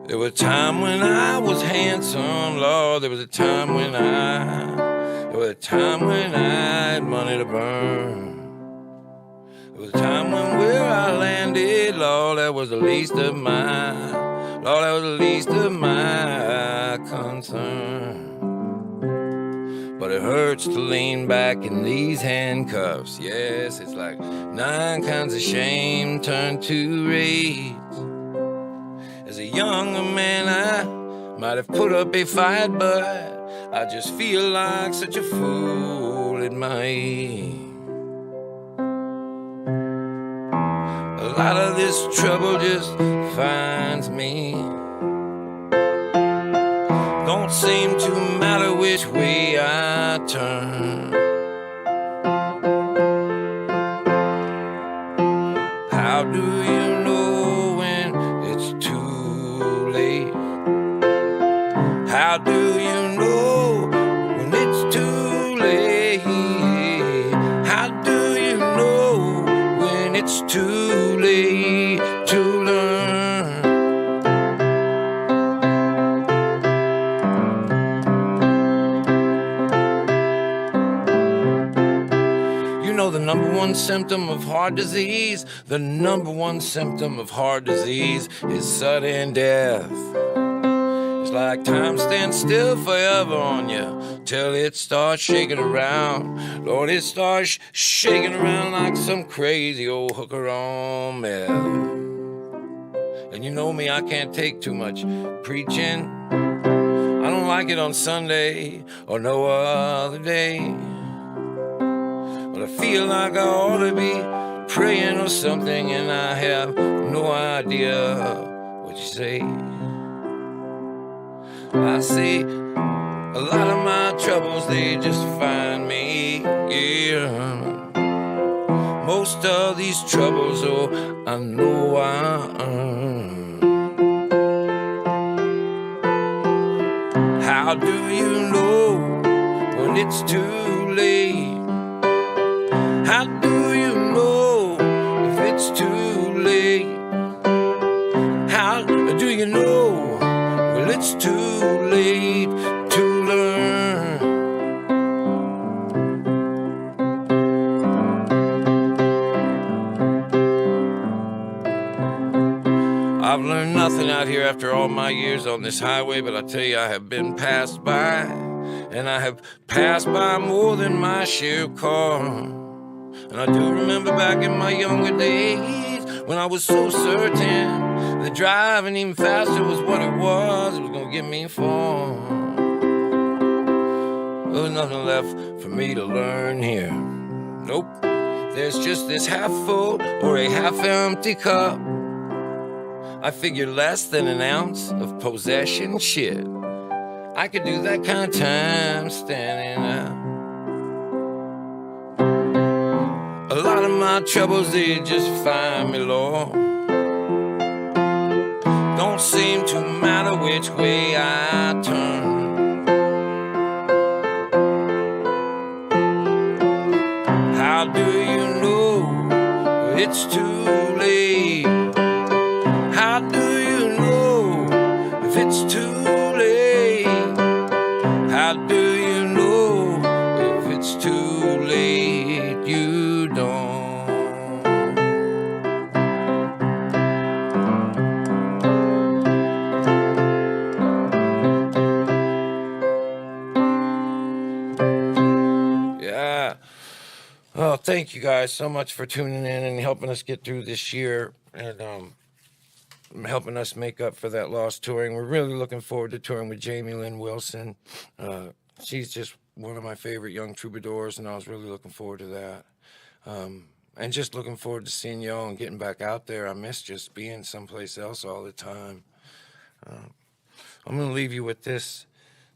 There was a time when I was handsome, Lord. There was a time when I had money to burn. There was a time when where I landed, Lord, that was the least of my concern. But it hurts to lean back in these handcuffs. Yes, it's like 9 kinds of shame turned to rage. As a younger man, I might have put up a fight, but I just feel like such a fool at my age. A lot of this trouble just finds me. Don't seem to matter which way I turn. How do you know when it's too late? How do you know when it's too late? How do you know when it's too late to learn? You know the number one symptom of heart disease, the number one symptom of heart disease is sudden death. It's like time stands still forever on you till it starts shaking around. Lord, it starts shaking around like some crazy old hooker on meth. And you know me, I can't take too much preaching. I don't like it on Sunday or no other day. But I feel like I ought to be praying or something, and I have no idea what you say. I see a lot of my troubles, they just find me, yeah. Most of these troubles, oh, I know I earn. How do you know when it's too late? How do you know if it's too late? How do you know? Well, it's too late to learn. I've learned nothing out here after all my years on this highway, but I tell you, I have been passed by, and I have passed by more than my share of cars. And I do remember back in my younger days when I was so certain that driving even faster was what it was gonna get me far. There was nothing left for me to learn here. Nope, there's just this half full or a half empty cup. I figure less than an ounce of possession shit. I could do that kind of time standing out. A lot of my troubles, they just find me, Lord. Don't seem to matter which way I turn. How do you know it's too late? How do you know if it's too late? How do you know if it's too late? You don't. Yeah. Oh, thank you guys so much for tuning in and helping us get through this year and helping us make up for that lost touring. We're really looking forward to touring with Jamie Lynn Wilson. She's just one of my favorite young troubadours, and I was really looking forward to that. And just looking forward to seeing y'all and getting back out there. I miss just being someplace else all the time. I'm going to leave you with this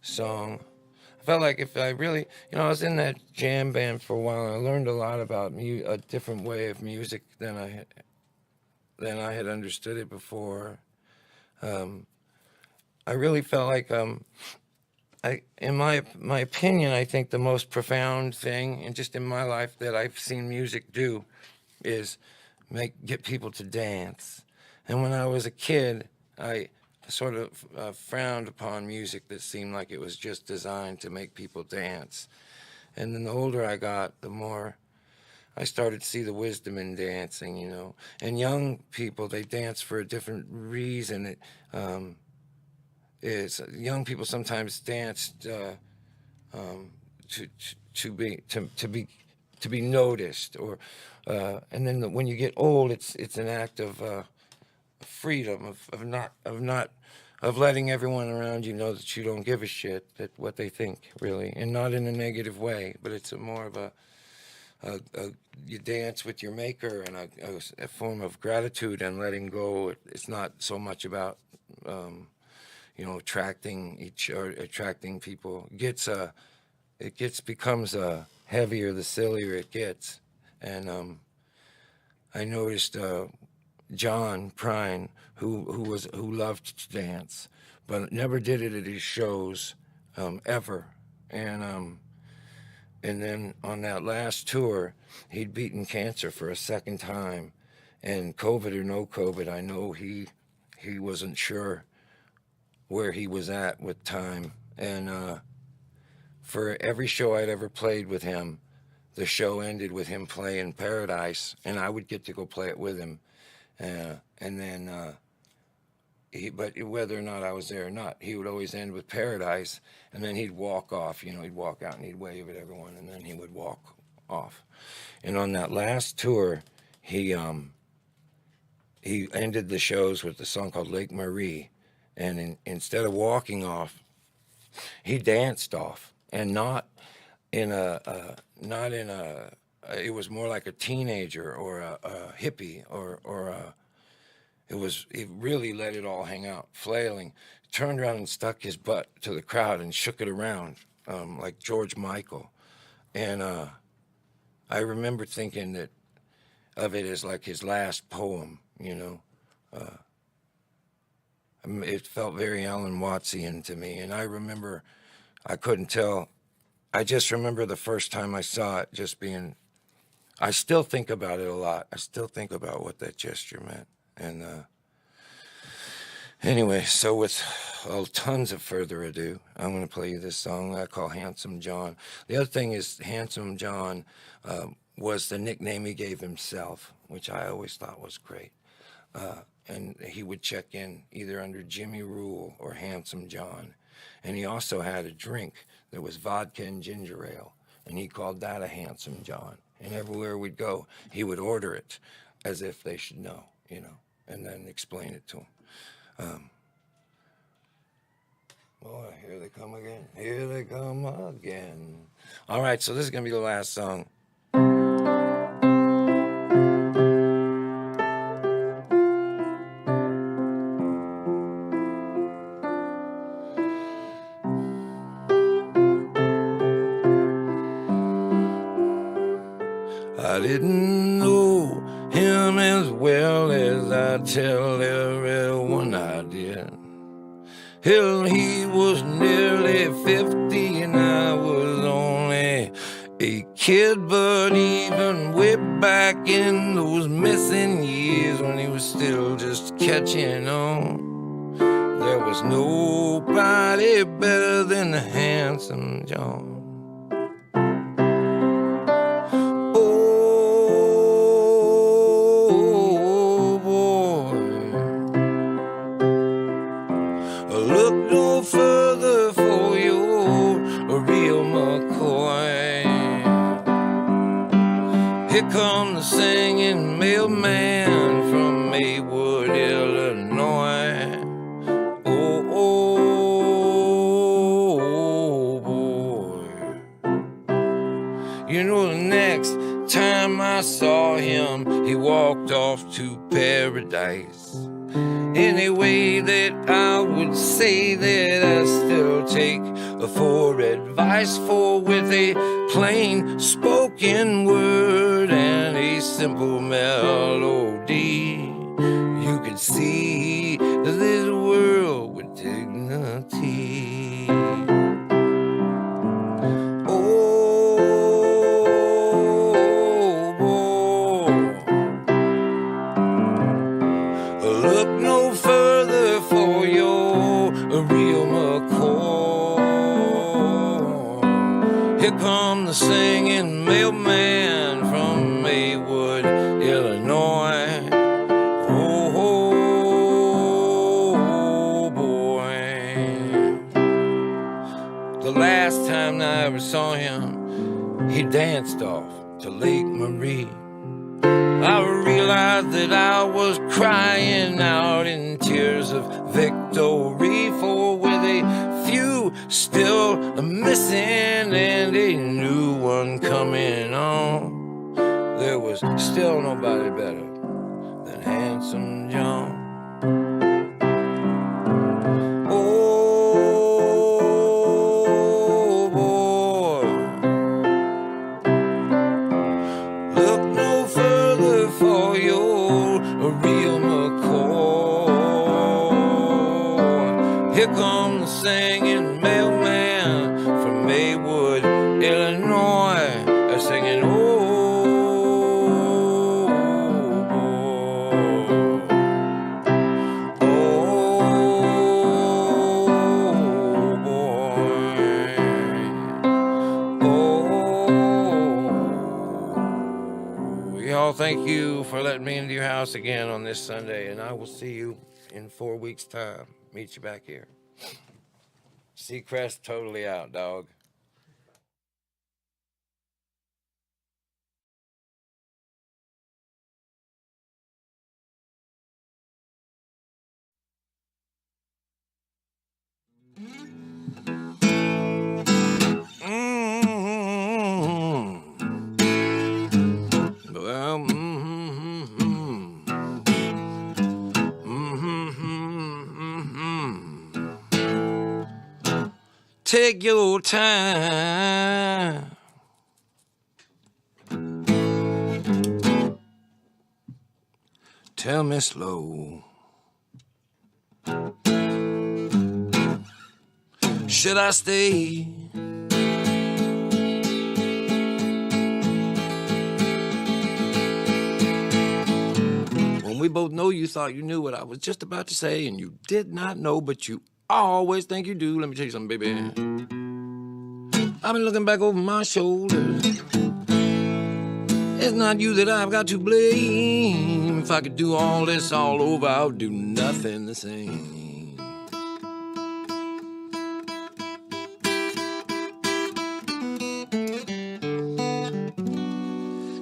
song. I felt like if I really, I was in that jam band for a while, and I learned a lot about a different way of music than I had understood it before. I really felt like, in my opinion, I think the most profound thing, and just in my life that I've seen music do, is get people to dance. And when I was a kid, I sort of frowned upon music that seemed like it was just designed to make people dance. And then the older I got, the more I started to see the wisdom in dancing, And young people, they dance for a different reason. Young people sometimes dance to be noticed, or and then when you get old, it's an act of freedom, of letting everyone around you know that you don't give a shit that what they think, really, and not in a negative way, but it's more of you dance with your maker and a form of gratitude and letting go. It's not so much about attracting people. It becomes heavier the sillier it gets. And I noticed John Prine, who loved to dance, but never did it at his shows ever. And then on that last tour, he'd beaten cancer for a second time, and COVID or no COVID, I know he wasn't sure where he was at with time. And for every show I'd ever played with him, the show ended with him playing Paradise, and I would get to go play it with him. And then, but whether or not I was there or not, he would always end with Paradise, and then he'd walk off. He'd walk out and he'd wave at everyone, and then he would walk off. And on that last tour, he ended the shows with a song called Lake Marie, and instead of walking off, he danced off, and not in a it was more like a teenager or a hippie or he really let it all hang out, flailing, turned around and stuck his butt to the crowd and shook it around like George Michael. And I remember thinking of it as like his last poem, it felt very Alan Wattsian to me. And I remember, I couldn't tell, I just remember the first time I saw it just being, I still think about it a lot. I still think about what that gesture meant. And anyway, so with tons of further ado, I'm going to play you this song I call Handsome John. The other thing is Handsome John was the nickname he gave himself, which I always thought was great. And he would check in either under Jimmy Rule or Handsome John. And he also had a drink that was vodka and ginger ale, and he called that a Handsome John. And everywhere we'd go, he would order it as if they should know, and then explain it to them. Boy, here they come again. Here they come again. All right, so this is going to be the last song. as well as I tell everyone I did. Hell, he was nearly 50 and I was only a kid, but even way back in those missing years when he was still just catching on, there was nobody better than the handsome John. Oh boy, look no further for your real McCoy. Here come the singing mailman from Maywood, Illinois. Oh, boy. You know, the next time I saw him, he walked off to paradise. Any way that I would say that I still take for advice, for with a plain spoken word and a simple melody, you could see this world with dignity. Oh boy, look no further for your real McCoy. Here come the singing mailman from Maywood, Illinois. Oh boy. The last time I ever saw him, he danced off to Lake Marie. I realized that I was crying out in tears of victory, for with a few still missing and a new one coming on, there was still nobody better than handsome John. Oh boy, look no further for your real McCoy. Here come the singing mailman from Maywood, Illinois. They're singing, oh boy, oh boy, oh. Y'all, thank you for letting me into your house again on this Sunday, and I will see you in 4 weeks' time. Meet you back here. Seacrest totally out, dog. Well, take your time. Tell me slow. Should I stay? When we both know you thought you knew what I was just about to say, and you did not know, but you always think you do. Let me tell you something, baby. I've been looking back over my shoulders. It's not you that I've got to blame. If I could do all this all over, I would do nothing the same.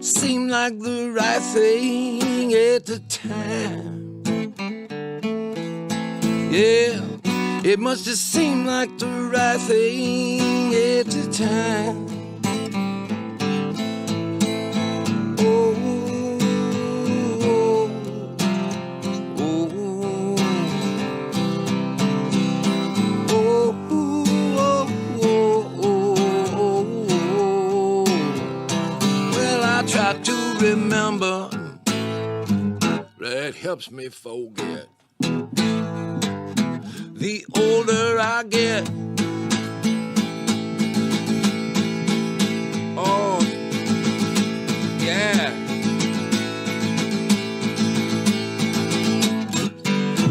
Seemed like the right thing at the time. Yeah, it must have seemed like the right thing at the time. Oh, oh, oh, oh, oh, oh. Well, I try to remember that helps me forget. The older I get, oh, yeah.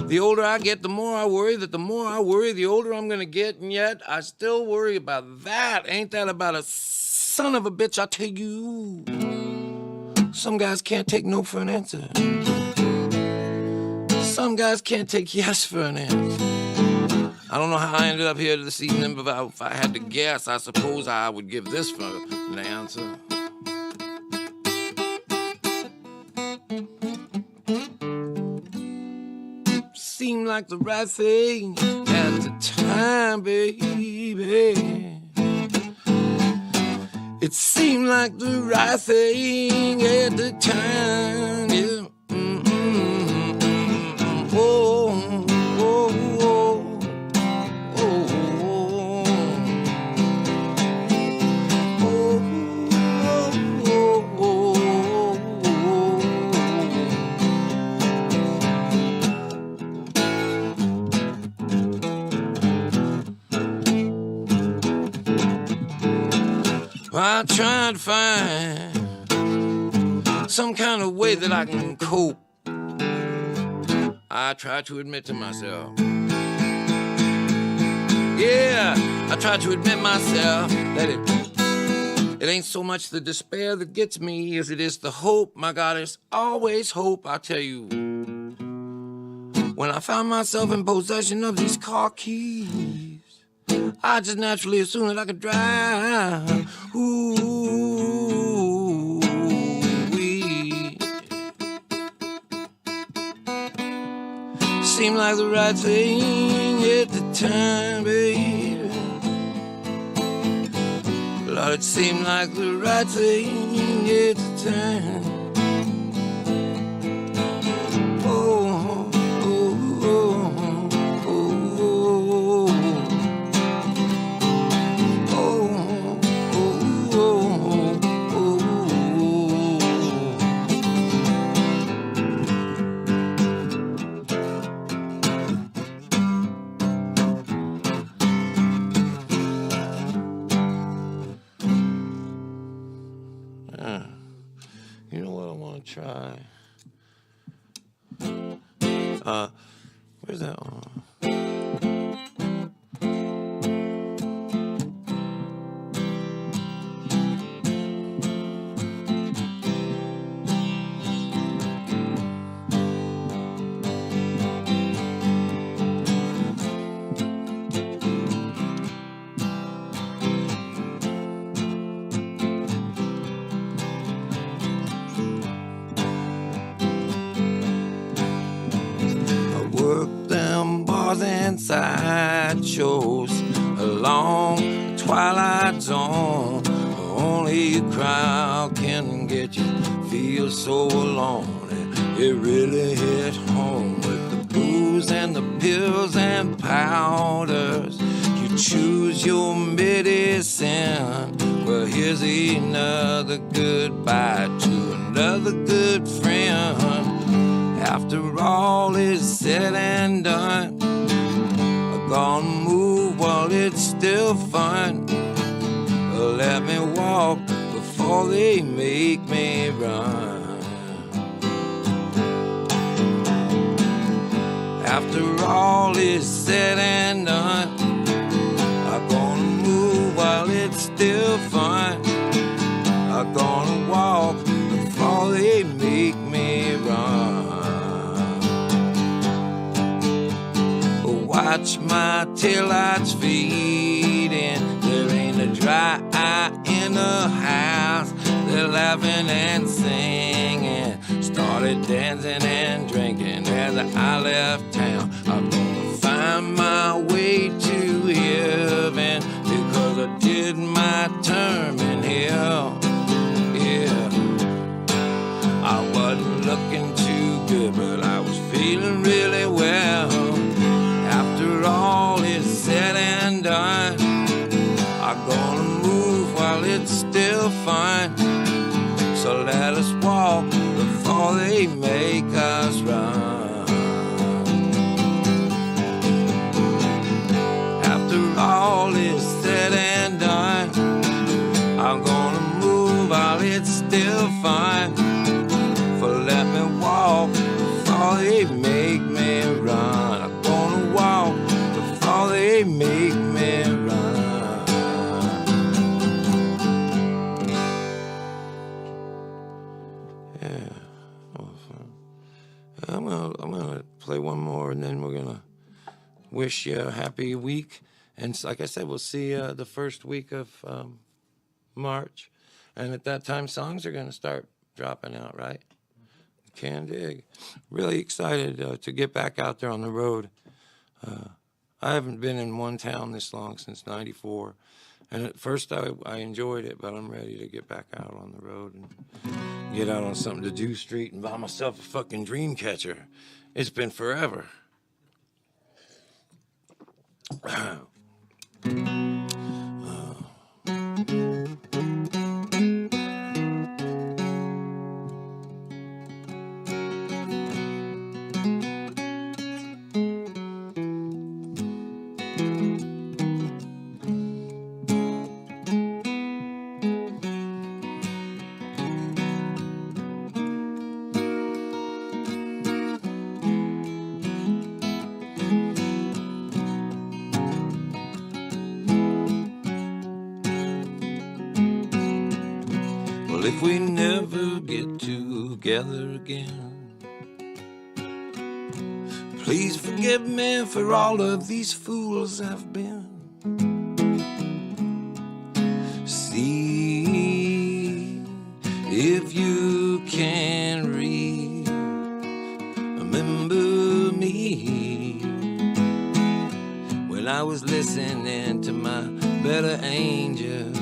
The older I get, the more I worry that the more I worry, the older I'm gonna get, and yet I still worry about that. Ain't that about a son of a bitch, I tell you. Some guys can't take no for an answer. Some guys can't take yes for an answer. I don't know how I ended up here this evening, but if I had to guess, I suppose I would give this for an answer. Seemed like the right thing at the time, baby. It seemed like the right thing at the time, yeah. Oh, oh, oh, oh, I tried to find some kind of way that I can cope. I try to admit to myself, yeah, I try to admit myself that it ain't so much the despair that gets me as it is the hope. My God, it's always hope. I tell you, when I found myself in possession of these car keys, I just naturally assumed that I could drive. Ooh-wee. Seemed like the right thing at the time, baby. Lord, it seemed like the right thing at the time. Oh, oh, oh, oh, you know what I want to try? Where's that one? Side shows along the twilight zone. Only a crowd can get you feel so alone. And it really hit home with the booze and the pills and powders. You choose your medicine. Well, here's another goodbye to another good friend. After all is said and done, gonna move while it's still fun. Let me walk before they make me run. After all is said and done, I'm gonna move while it's still fun. I'm gonna walk before they make me run. Watch my taillights fading. There ain't a dry eye in the house. They're laughing and singing. Started dancing and drinking as I left town. I'm gonna find my way to heaven because I did my term in hell. Yeah, I wasn't looking too good, but I was feeling really well. After all is said and done, I'm gonna move while it's still fun. So let us walk before they make us just run. After all is said and done, I'm gonna move while it's still fine. For let me walk before they make me run. I'm gonna walk before they make me run. Yeah. I'm gonna play one more, and then we're gonna wish you a happy week. And like I said, we'll see you the first week of March. And at that time, songs are gonna start dropping out, right? Can dig. Really excited to get back out there on the road. I haven't been in one town this long since '94. And at first I enjoyed it, but I'm ready to get back out on the road and get out on something to do street and buy myself a fucking dream catcher. It's been forever. Well, if we never get together again, please forgive me for all of these fools I've been. See if you can remember me when I was listening to my better angel.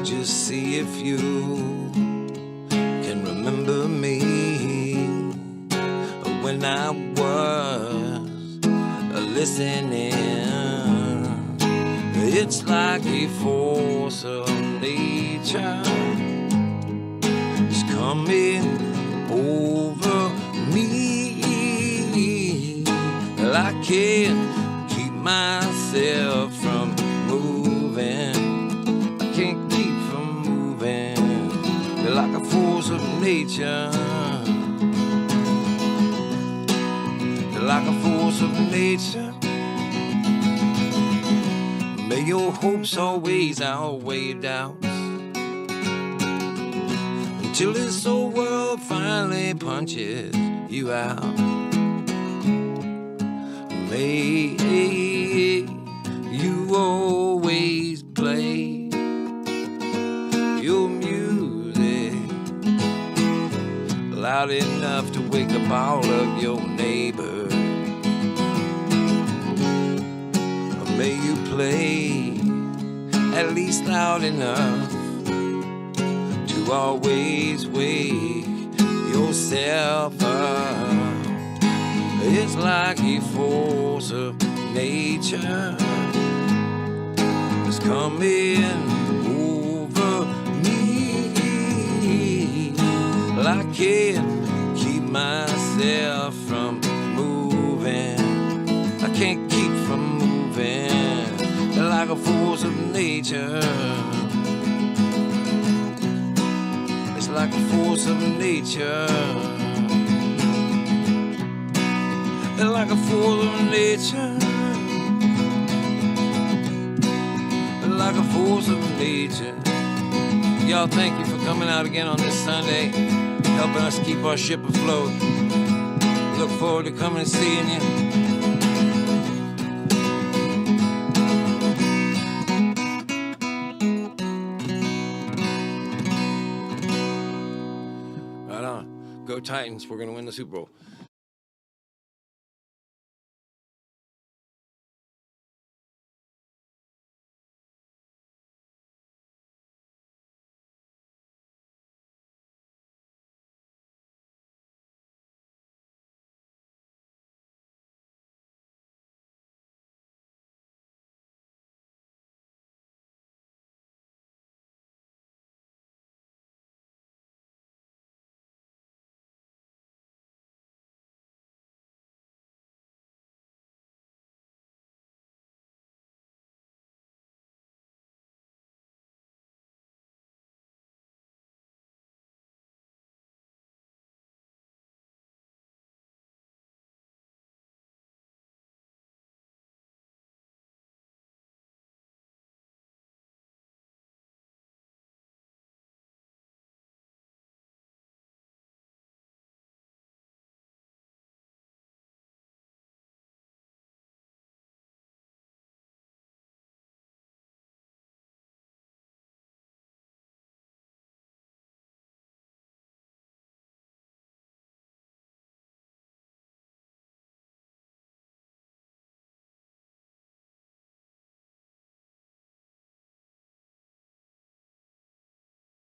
Just see if you can remember me when I was listening. It's like a force of nature is coming over me. Well, I can't keep myself from moving. I can't keep from moving. They're like a force of nature. They're like a force of nature. May your hopes always outweigh doubts until this old world finally punches you out. May you always play your music loud enough to wake up all of your neighbors. May you play at least loud enough to always wake yourself up. It's like a force of nature is coming over me. Well, I can't keep myself from moving. I can't keep from moving. Like a force of nature. It's like a force of nature. It's like a force of nature. Like a force of nature. Y'all, thank you for coming out again on this Sunday, helping us keep our ship afloat. Look forward to coming and seeing you. Go Titans, we're going to win the Super Bowl.